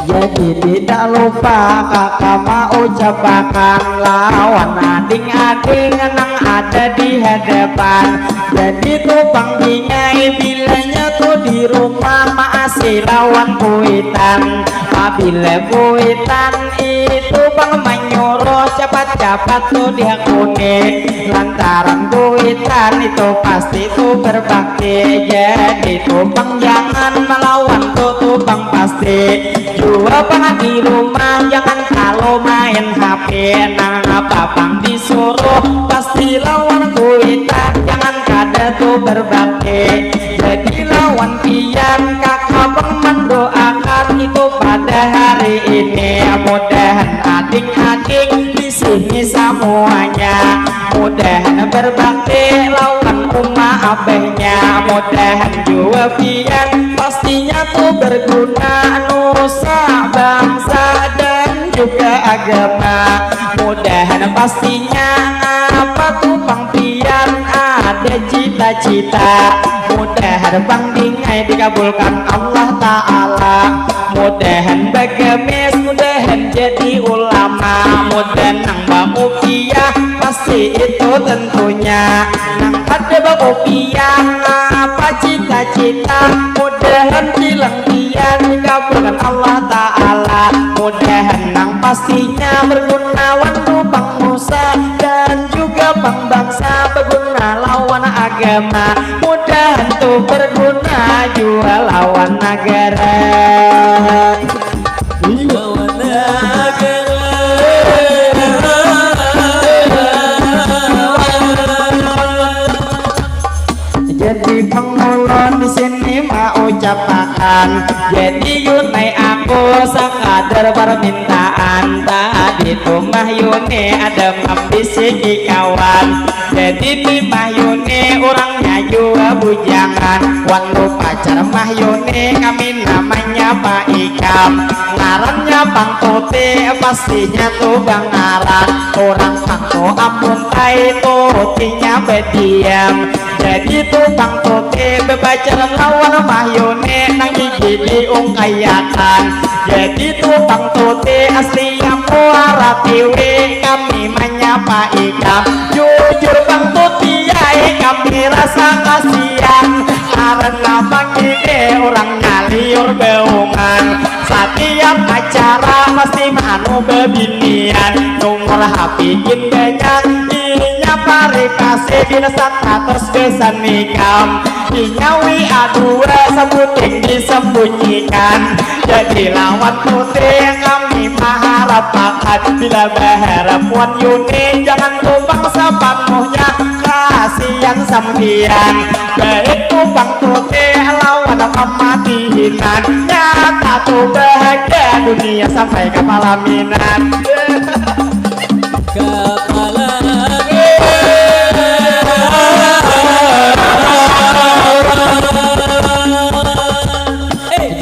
jadi tidak lupa kakak mau ucapkan lawan ading-ading nang ada di hadapan. Jadi tuh bang bingai bilanya tuh di rumah masih lawan kuitan. Apabila kuitan itu bang menyuruh cepat-cepat tuh dia kuning. Lantaran kuitan itu pasti tuh berbakti. Jadi tuh bang jangan melawan tuh bang pasti. Dua bang di rumah jangan kalau main HP. Nah apa bang disuruh pasti lawan kuitan. Jangan kada tuh berbakti. Jadi lawan pian kakak bang mendoakan itu pada hari ini. Mudahan adik-adik di sini semuanya mudahan berbakti lawan umah abahnya. Mudahan juga pian pastinya tuh berguna nusa bangsa dan juga agama. Mudahan pastinya apa tuh bang pian ada cita-cita. Mudahan bang dingai dikabulkan Allah Ta'ala. Mudahan bagamis mudahan jadi ulama. Mudahan nang bakupiah pasti itu tentunya. Nang ada bakupiah apa cita-cita. Mudahan bilang pian dikabulkan Allah Ta'ala. belaka. Mudahan nang pastinya berguna wandu bang Musa dan juga bang bangsa, berguna lawan agama. Mudahan tuh berguna jual lawan negara. lawan negara. Jadi pengulon di sini mau ucapakan. Jadi yunai aku sekadar permintaan. Tadi tuh mah yune ada membisiki kawan. Jadi di mah yune orangnya juga bujangan. Waktu pacar mah yune kami namanya Pak Ikam. Ngarannya Bang Tote pastinya tuh Bang Ngaran. Orang pangko ampun tai totinya berdiam. Jadi tuh Bang Tote bebacaran lawan mahyone nang gigi diungkayakan. Jadi tuh Bang Tote asli yang muara tiwi kami menyapa Ikam. Jujur Bang Tote ya kami rasa kasihan karena Bang ini orang liur beungan. Setiap acara pasti manu bebinian. Nomor HP kin banyak ininya pare kasih bila terus kesan nikam. Inyawi adua sebuting disembunyikan. Jadi lawan putih kami maharap pakat. Bila berharap wan yuni jangan tumpang sepenuhnya kasihan sampian. Baik tumpang putih lawan kematian. Nyata tuh bahagia dunia sampai ke palaminan. Kepala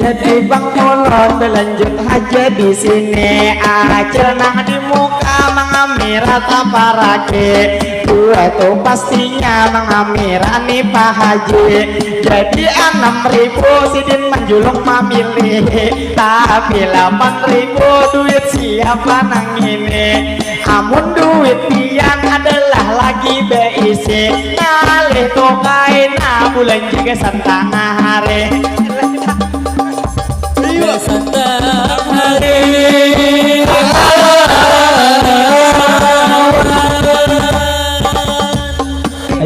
Jadi Bang Mulon berlanjut aja di sini. Acil nang di muka mengamira taparake. Dua tuh pastinya mengamirani Pak Haji. Jadi 6.000 sidin menjulung memilih. Tapi 8.000 duit siapa nang ini. Amun duit pian adalah lagi beisi. Ngalih tuh kaina bulan juga santana hari. Santang hari.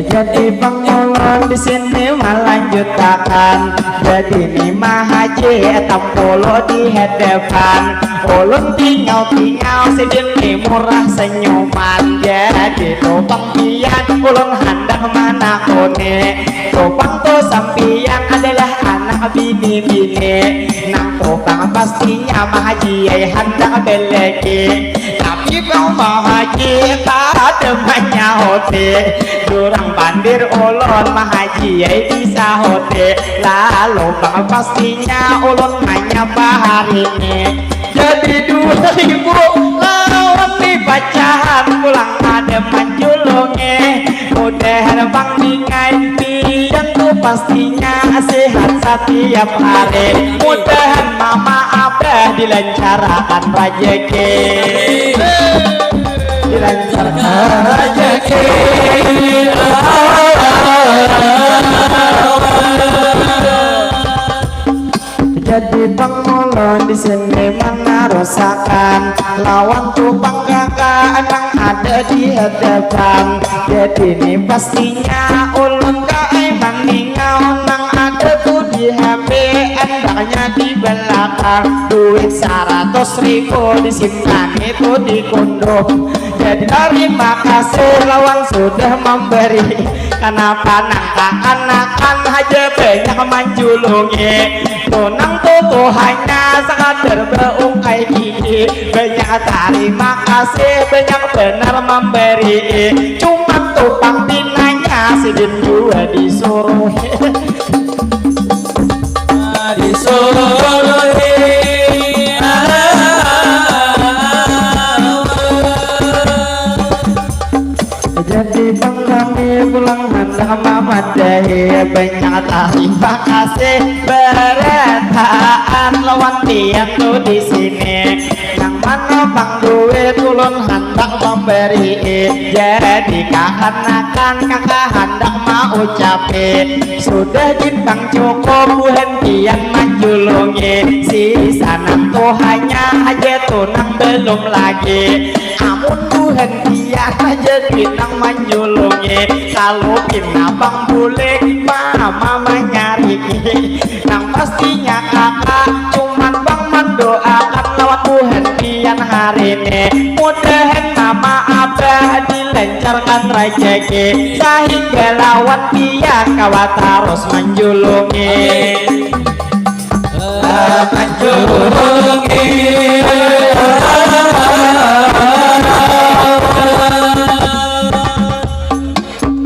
Jadi Bang Mulon di sini melanjutkan. Jadi nih Mah Haji tampolo di hadapan. Ulun tinggal sedini murah senyuman. Jadi topang pian ulun hendak mana kone. Topang to sampian adalah anak bini-bini. Nang topang pastinya Mah Haji hendak beleki. Tapi Bang Mah Haji tak demannya hote. Durang bandir ulun Mah Haji bisa hote. Lalu Bang pastinya ulun nanya bahari ini. Jadi 2.000 lawan di bacahan pulang ada manjulunge. Mudahan Bang Dingai pian tuh pastinya sehat setiap hari. Mudahan Mama Abah dilancarkan rezeki. Dilancarkan rezeki. Jadi Bang Mulon di sini menarusakan lawan tupang kakak emang ada di hadapan. Jadi ini pastinya ulun gak emang ningau nang ada tuh di HP endaknya di belakang. Duit 100.000 disimpan itu di kondom. Jadi terima kasih lawan sudah memberi. Kenapa nangka anakan aja banyak menjulungi. Tunang tuh hanya sekadar beungkai gigi. Banyak terima kasih banyak benar memberi. Cuma tupang pinanya sidin juga disuruh. Disuruh Jadi Bang kami pulang hendak memadahi. Banyak terima kasih beretaan lawan tiang tuh di sini. Yang mana bang duit ulun hendak memberi. Jadi kahan-kahan kakak hendak mau ucapin sudah jimbang cukup hentian menjulungi sisa tuh hanya aja tunang belum lagi amun tuh hentian aja binang menjulungi kalau kina bang bulik mama menyari nang pastinya kakak cuman bang mendoakan lewat tuh hentian hari ini mudahan mama abah dilancarkan rezeki sehingga lawan dia kawat terus menjulungi menjulungi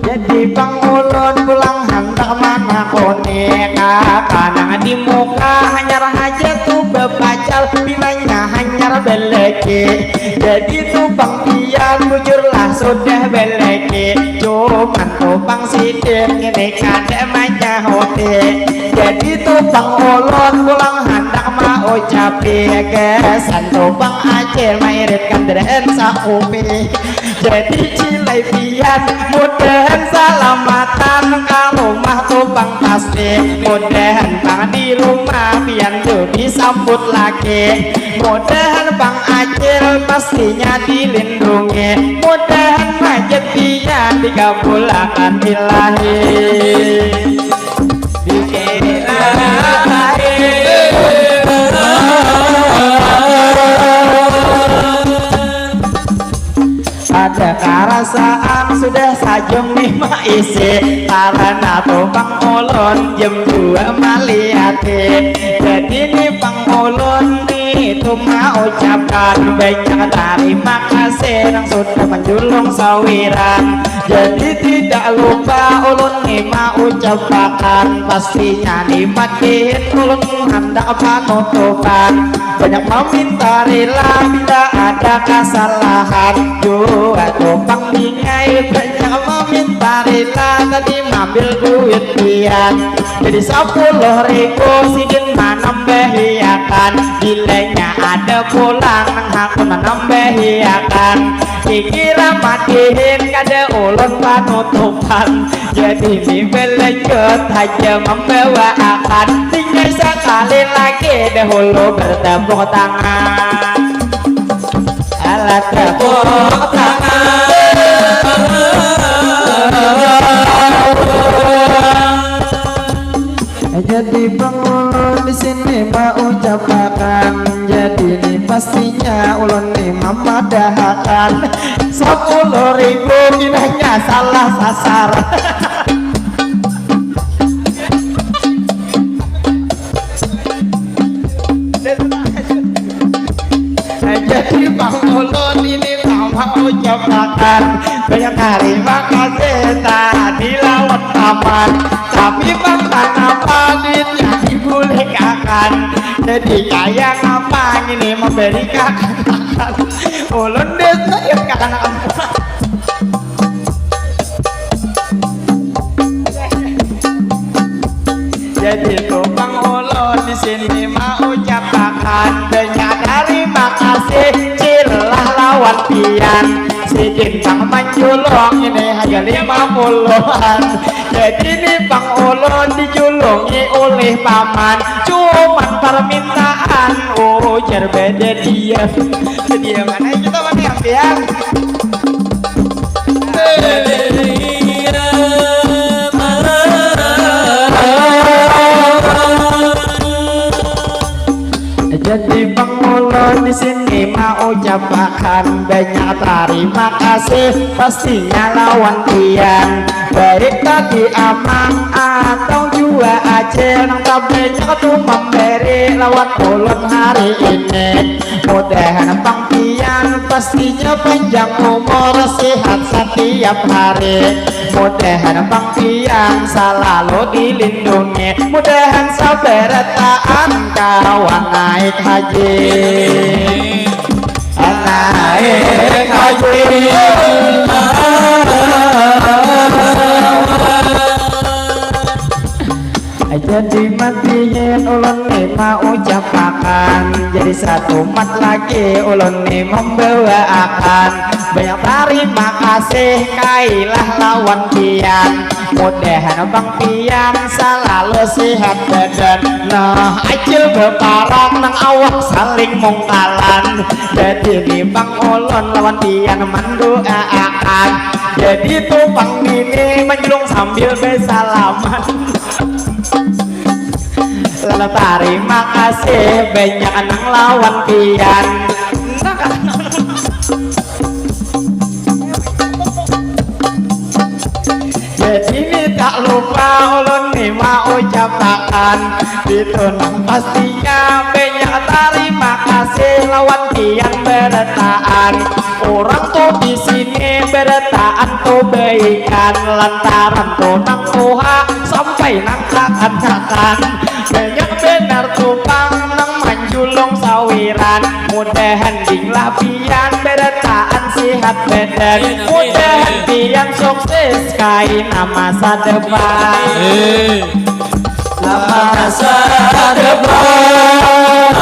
jadi bang ulun pulang hendak mana kone kakak di muka hanyar aja tuh bebacal binanya hanyar beleki jadi tuh bang pian bujurlah sudah beleki cuman tuh bang sidir ini kada manya hote jadi tuh bang ulun pulang hendak mau ucapi kesan tuh bang acil mairit kanderen saupi jadi cilai pian mudahan salamatan kalau mah tuh bang pasti mudahan bang di rumah pian tuh disambut lagi mudahan bang acil pastinya dilindungi mudahan majid pian dikabulkan ilahi ada kerasaan sudah sajam lima isi karena tuh bang ulun jam 2 maliati jadi nih bang ulun itu mau ucapkan banyak terima kasih yang sudah menjulung sawiran jadi tidak lupa ulun nih mau ucapkan pastinya nikmatin ulun hendak penutupan banyak meminta rela bila ada kesalahan juga tumpang bingai banyak meminta rela tadi ngambil duit pian jadi 10.000 sidin menambahiakan bilenya ada pulang nang hakun menambahiakan dikira matihin kada ulun penutupan jadi dibelanjut hanya membawa akan tinggal sekali lagi dahulu bertepuk tangan alat tepuk tangan jadi bang ulun di sini mau ucapkan jadi ini pastinya ulun nih memadahakan 10.000 kinanya salah sasar jadi bang ulun ini mau ucapkan banyak terima kasih tadi lawan taman tapi bang kenapa duitnya dibulek akan jadi kayak ngapa ini memberi kakak ulun desa ya kakak jadi tuh bang ulun di sini mau ucapkan banyak terima kasih cilah lawan pian sidin bang menjulung ini harga 50-an jadi nih bang ulun dijulungi oleh paman cuman permintaan ujar beda dia dia mana kita mana yang pian jadi bang ulun di sini mau ucapkan banyak terima kasih pastinya lawan pian baik tadi amang atau juga aceh nang banyak tuh memberi lawan ulun hari ini mudahan bang pian pastinya panjang umur sehat setiap hari mudahan bang pian selalu dilindungi mudahan sabar taan kawan naik haji naik haji jadi matiin ulun mau ucapkan jadi satu mat lagi ulun nih membawa akan banyak terima kasih kailah lawan pian mudahan bang pian selalu sehat badan nah acil beparang nang awak saling mongkalan jadi nih bang ulun lawan pian mendoa akan jadi tumpang ini menjulung sambil bersalaman lalu terima kasih banyak nang lawan pian jadi ini tak lupa ulun nih mau ucapkan ditunang pastinya banyak terima kasih lawan pian bertaan orang tuh di sini bertaan tuh baikan lantaran tuh nang tuha sampai nang akan banyak benar tumpang nang manjulung sawiran mudahan ding lapian bertaan sehat badan mudahan pian sukses kain masa depan masa depan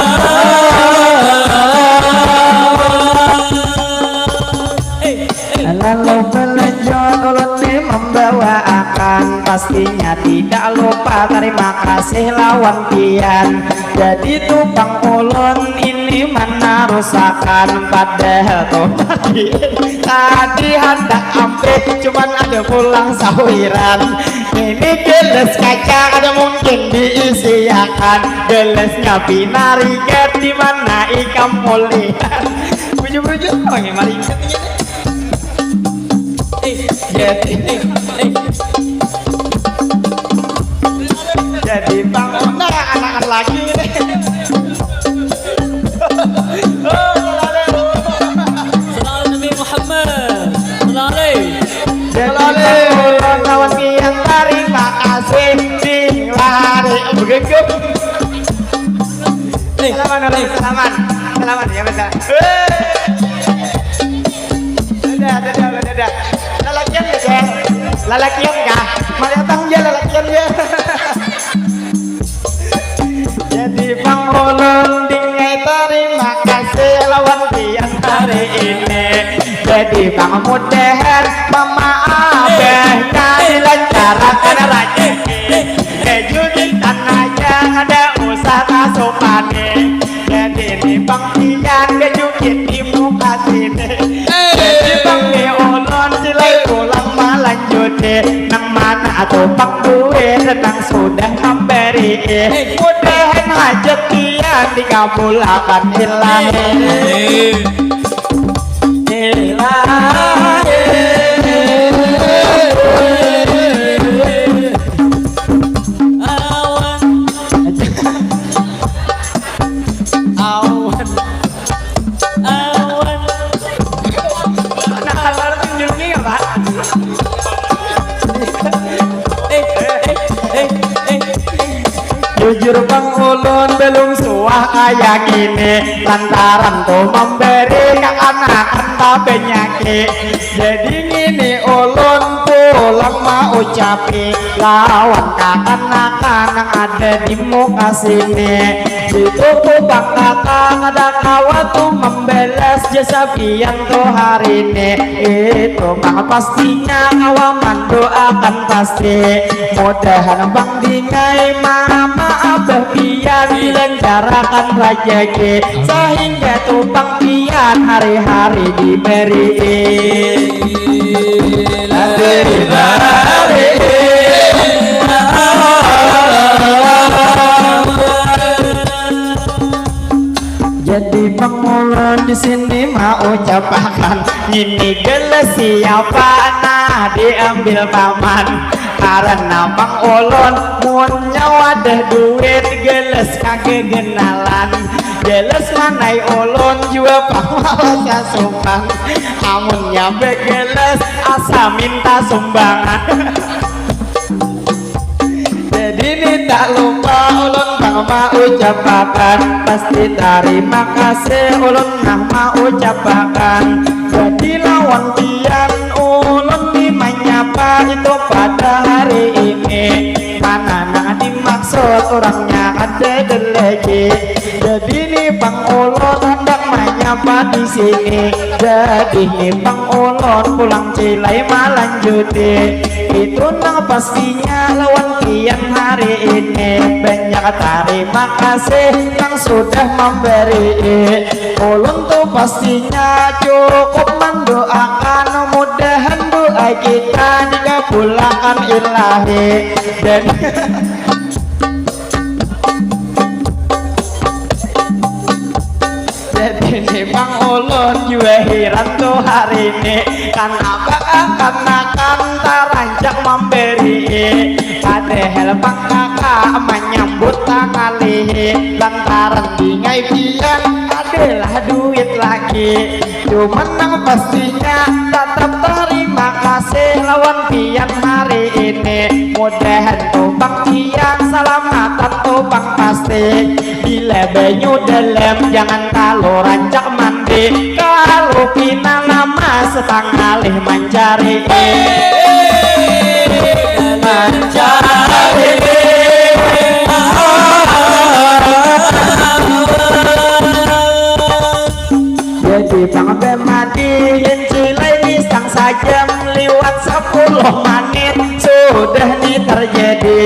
lalu melanjut ulun membawa akan pastinya tidak lupa terima kasih lawan pian jadi tumpang ulun ini mana rusakan padahal tuh tadi hendak ambil cuman ada pulang sawiran ini gelas kaca ada mungkin diisiakan gelasnya binariket di mana ikan mulian bujuk-bujuk orang yang mari jadi bang anak-anak lagi ini Salam Nabi Muhammad. jadi ulun lawan pian terima kasih ding lari begegep salaman ya betul dadah lalakian ya Jeng lalakian kah mari datang dia lalakian dia jadi bang ulun dingai terima kasih lawan pian hari ini jadi bang mudahan memaafkan dilancarkan rezeki kejutin aja ada usaha sopane jadi nih bang pian kejutin di muka sini jadi bang nih ulun silai pulang melanjut nang mana tumpang duit nang sudah memberi mudahan hajat pian dikabulkan ilahi jujur bang ulun belum suah kayak gini lantaran tuh memberi ke anak entah penyakit jadi gini ulun pulang mau ucapi lawan kakan-kakan yang ada di muka sini itu tuh bang kakak ada kawan tuh membelas jasa pian tuh hari ini itu bang pastinya kawan mendoakan pasti mudahan bang dingai mama abah pian dilancarkan rezeki sehingga tumpang pian hari-hari diberi jadi bang ulun di sini mau ucapkan ini gelas siapa nah diambil paman karena bang ulun punya wadah duit gelas kagak kenalan gelas manai ulun juga pamalas asupan amun nyampe gelas asa minta sumbangan jadi ini tak lupa ulun bang mau ucapkan pasti terima kasih ulun mau ucapkan jadi lawan pian ulun menyapa itu pada hari ini mana nang dimaksud orangnya ada lagi jadi ini bang ulun menyapa di sini. Jadi nih Bang Ulun pulang Cilai melanjuti. Itu nang pastinya lawan kian hari ini. Banyak terima kasih yang sudah memberi. Ulun tuh pastinya cukup mendoakan, mudahan doa kita dikabulkan ilahi. Dan jadi nih Bang Ulun juga heran tuh hari ini. Kenapa akan terancak memberi. Padahal Bang Kakak menyambut tangali. Lantaran dingai pian adalah duit lagi. Cuman yang pastinya tetap terima kasih lawan pian hari ini. Mudahan tuh Bang Tiang selamatan tuh Bang pasti. Bila banyu dalam jangan kalau rancak mandi. Kalau pina lama setengah lih mencari. Mencari. Jadi Bang Bemadi Cilai pisang saja lewat 10 menit sudah nih terjadi.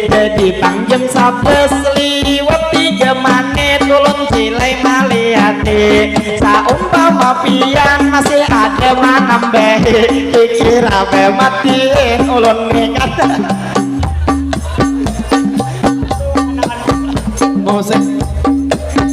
Jadi Bang jam 11 lewat 3 menit ulun Cilai meliati. Saumpama pian masih ada menambahi. Dikira Bematiin ulun nih kata musik.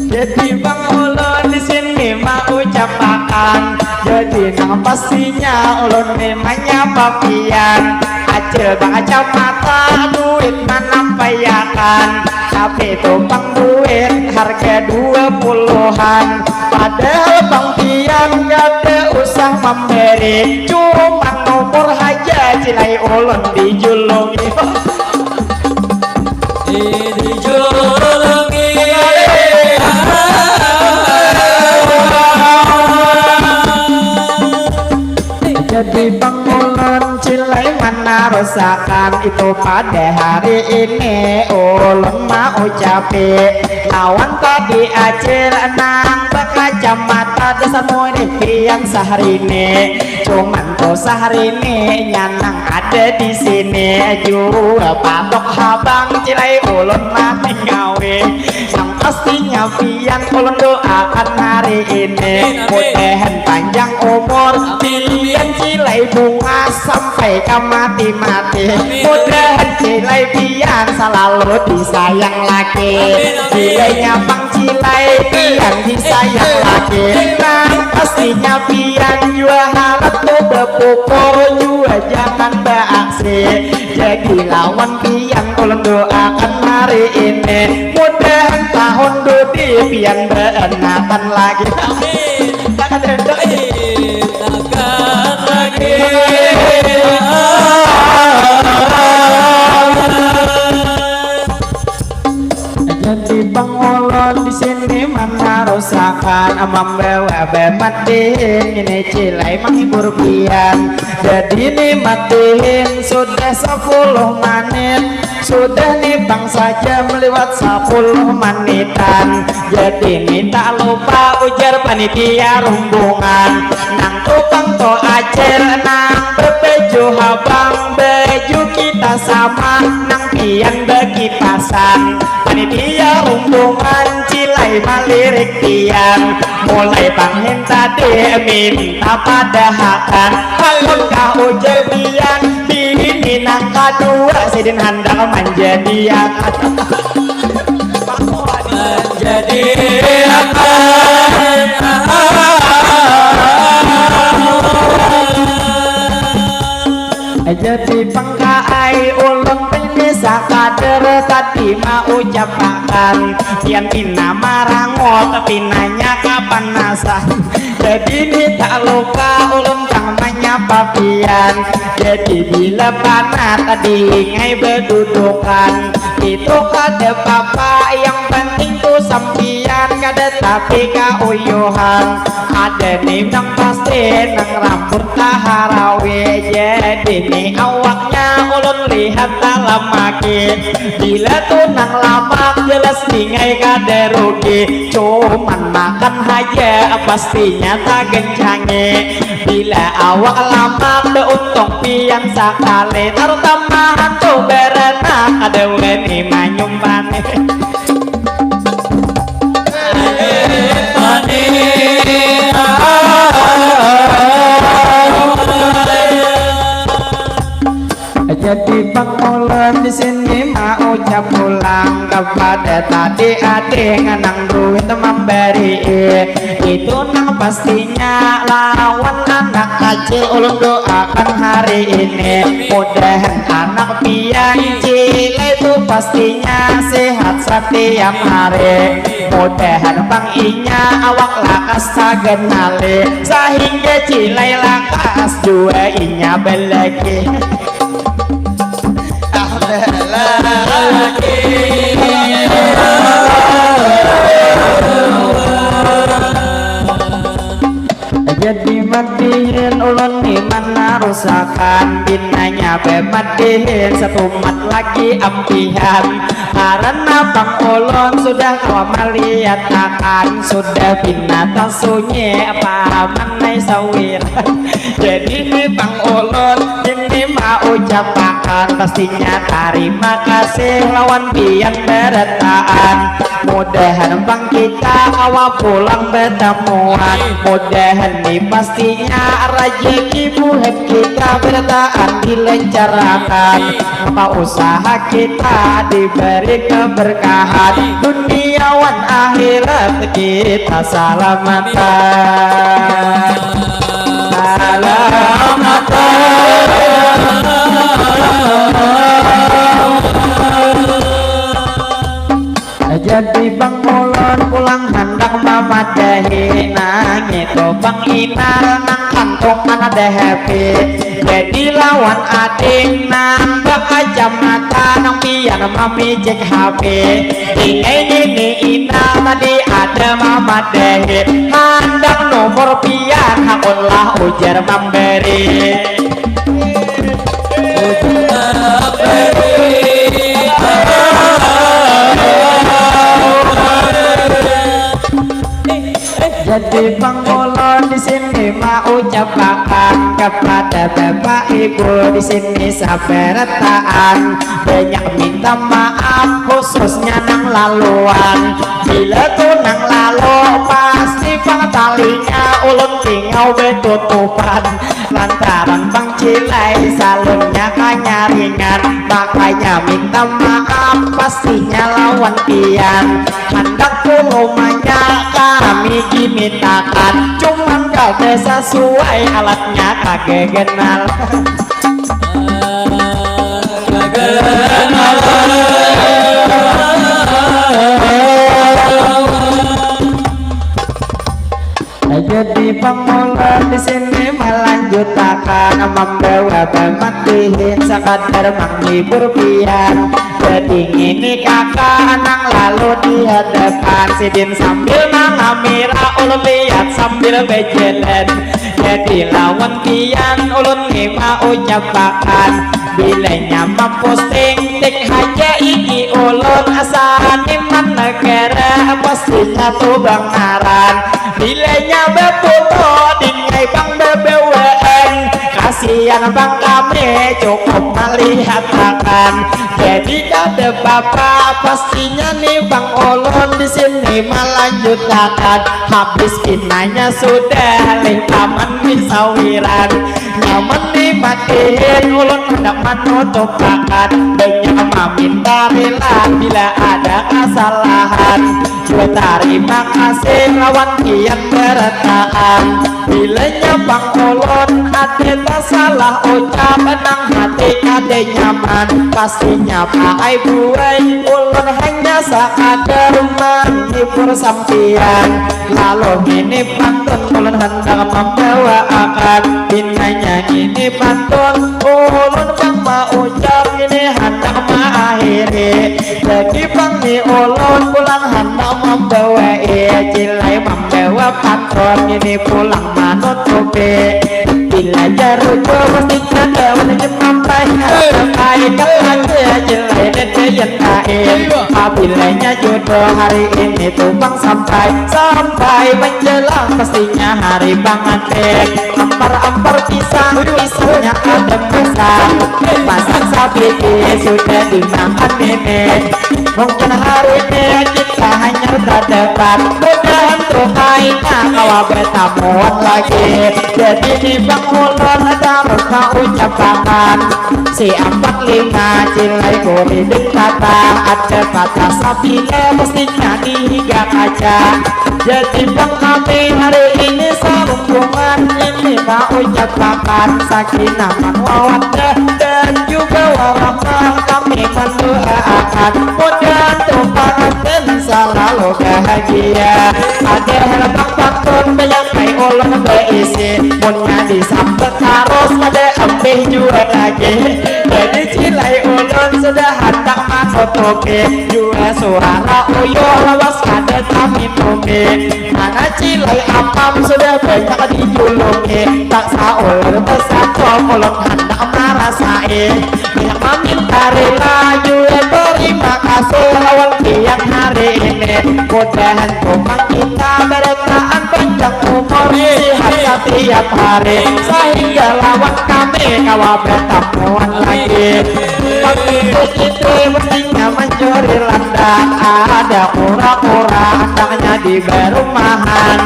Jadi Bang Ulun di sini mau ucapkan. Jadi nang pastinya ulun memangnya papian. Acil Bang kacamata duit menampayakan. Tapi tumpang duit harga 20-an. Padahal Bang Pian gak ada usah memberi. Cuma nomor aja Cilai ulun dijulungi. Dijulungi. Jadi Bang Ulun Cilai mana rusakan itu pada hari ini. Ulun mau ucapi lawan tadi acil nang berkacamata dasar murid yang sehari ini. Cuman tuh sehari ini nyanang ada di sini. Juga patok habang Cilai ulun mati ngawe. Yang pastinya pian ulun doakan hari ini. Mudahan panjang umur pian Cilai bunga sampai ke mati-mati. Mudahan Cilai pian selalu disayang lagi. Cilainya Bang Cilai pian disayang lagi. Nah pastinya pian juga harap tuh berpupur juga jangan beraksi. Jadi lawan pian ulun doakan hari ini. Mudahan tahun dudi pian berenakan lagi. Amin. Jangan doain. Jadi Bang Ulun di sini mana rusakan membawa bematiin ini Cilai menghibur pian. Jadi nih matiin sudah 10 menit. Sudah nih Bang saja melewat 10 menitan. Jadi nih tak lupa ujar panitia rombongan. Nang tukang to acer nang berbeju habang. Baju kita sama nang pian bagi pasang. Panitia rombongan Cilai malirik pian. Mulai pangin tadi minta padahakan. Kalau kau ujar pian ini nang kedua sidin handal menjadi akan. Menjadi akan. Jadi pengkai ulun bisa kader tadi mau ucapkan. Pian pina marangot tapi nanya kapan nasa. Jadi ini tak lupa ulun tang menyapa pian. Jadi bila panah tadi ngai berdudukan. Itu kada papa yang penting tuh sampian kada tapi kauyuhan ada nih nang pasti nang rambut taharawe jadi nih awaknya ulun lihat dalam makin bila tuh nang lamak jelas ningai kade rugi cuman makan aja pastinya tak gencange bila awak lamak untung pian sakale terutama hantu berenak ada weni manyumpane jadi pangulun di sini mau ucap pulang kepada tadi adik nang duit memberi itu nang pastinya lawan anak kecil ulun doakan hari ini mudahan anak pian cile itu pastinya sehat setiap hari mudahan bang inya awak lakas sagenale sehingga cile lakas dua inya belagi jadi matihin ulun di mana rusakan binanya bematihin satu mat lagi ampihan karena bang ulun sudah kau melihat akan sudah binatang sunyi apa manai sawiran jadi ini bang ulun ini mau ucapakan pastinya terima kasih lawan pian beretaan mudahan bang kita awal pulang bertemuan mudahan nih pastinya rezeki buat kita bertahan dilancarkan apa usaha kita diberi keberkahan duniawan akhirat kita salamatan jadi bang ulun pulang hendak mamadahi nang itu bang inar nang kantongan ada happy jadi lawan adik nang aja mata nang pian mami cek HP ini inar tadi ada mamadahi hendak nomor pian hakunlah ujar memberi jadi pangulun di sini mau ucapkan kepada bapak ibu di sini saberetaan banyak minta maaf khususnya nang laluan bila tuh nang lalu pasti bang talinya ulun tinggal betutupan lantaran bang cilai salunnya kanyaringan makanya minta maaf pastinya lawan pian hendak pulumanya kami dimintakan cuman kagak sesuai alatnya kagak kenal jadi pangulun di sini melanjutkan membawa pematihin sekadar menghibur pian jadi ini kakak nang lalu di hadapan sidin sambil mengamira ulun lihat sambil bejelen jadi lawan pian ulun lima ucapakan bilanya memposting tik aja ini ulun asani negara pastinya tuh bangaran bilanya beputo dingai bang bebewen kasihan bang kami cukup melihat akan jadi kade bapak pastinya nih bang ulun di sini melanjutkan habis kinanya sudah leh taman misawiran nyaman dimatiin ulun hendak menutup akan banyak meminta rela bila ada kesalahan gue terima kasih lawan kian bertahan bilanya bang ulun ada tak salah ucap nang hati kade nyaman pastinya pakai buai ulun hanya sekadar menghibur sampian lalu ini pantun ulun hendak membawa akan binanya ini pantun ulun bang mau ucap ini hendak mengakhiri jadi bang ni ulun pulang hendak membawa cila ulun ini pulang manut kope bila jarujo mesti ada wajib sampai sampai kata jelai dede yentain apabila jodoh hari ini tumpang sampai menjelang pastinya hari bangantek ampar pisangnya ada masak sapi sudah dimakan nenek mungkin hari ini kita hanya terdapat mudah untuk kainnya kawa bertamuan lagi jadi di bangunan ada mereka ucapan si 45 cilai kori kata ada kata sapi mestinya dihiga kaca jadi bang kami hari ini sarungan ini mau ucapan sakinah mawaddah dan juga warahmah kami mendoakan mudah tumpang dan selalu bahagia ada harapan bakun menyampai ulun berisi punya disambut harus ada empih juga lagi jadi cilai ulun sudah hendak manut oke juga suara uyuh lawas kada kami toke mana cilai apam sudah banyak dijuluki tak saulur besar ulun hendak merasai yang meminta rela juga terima kasih lawan tiap hari ini mudahan kumang kita berkaan panjang umur sehat setiap hari sehingga lawan kami kawa bertamuan lagi itu mestinya mencuri landang ada kura-kura andangnya di berumahan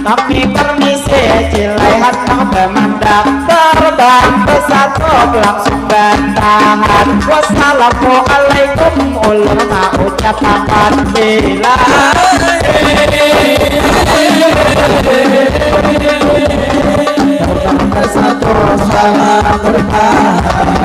kami permisi cilai hatang memandang terbang besar langsung bantahan wassalamualaikum ulama ucapan bila satu salam berkah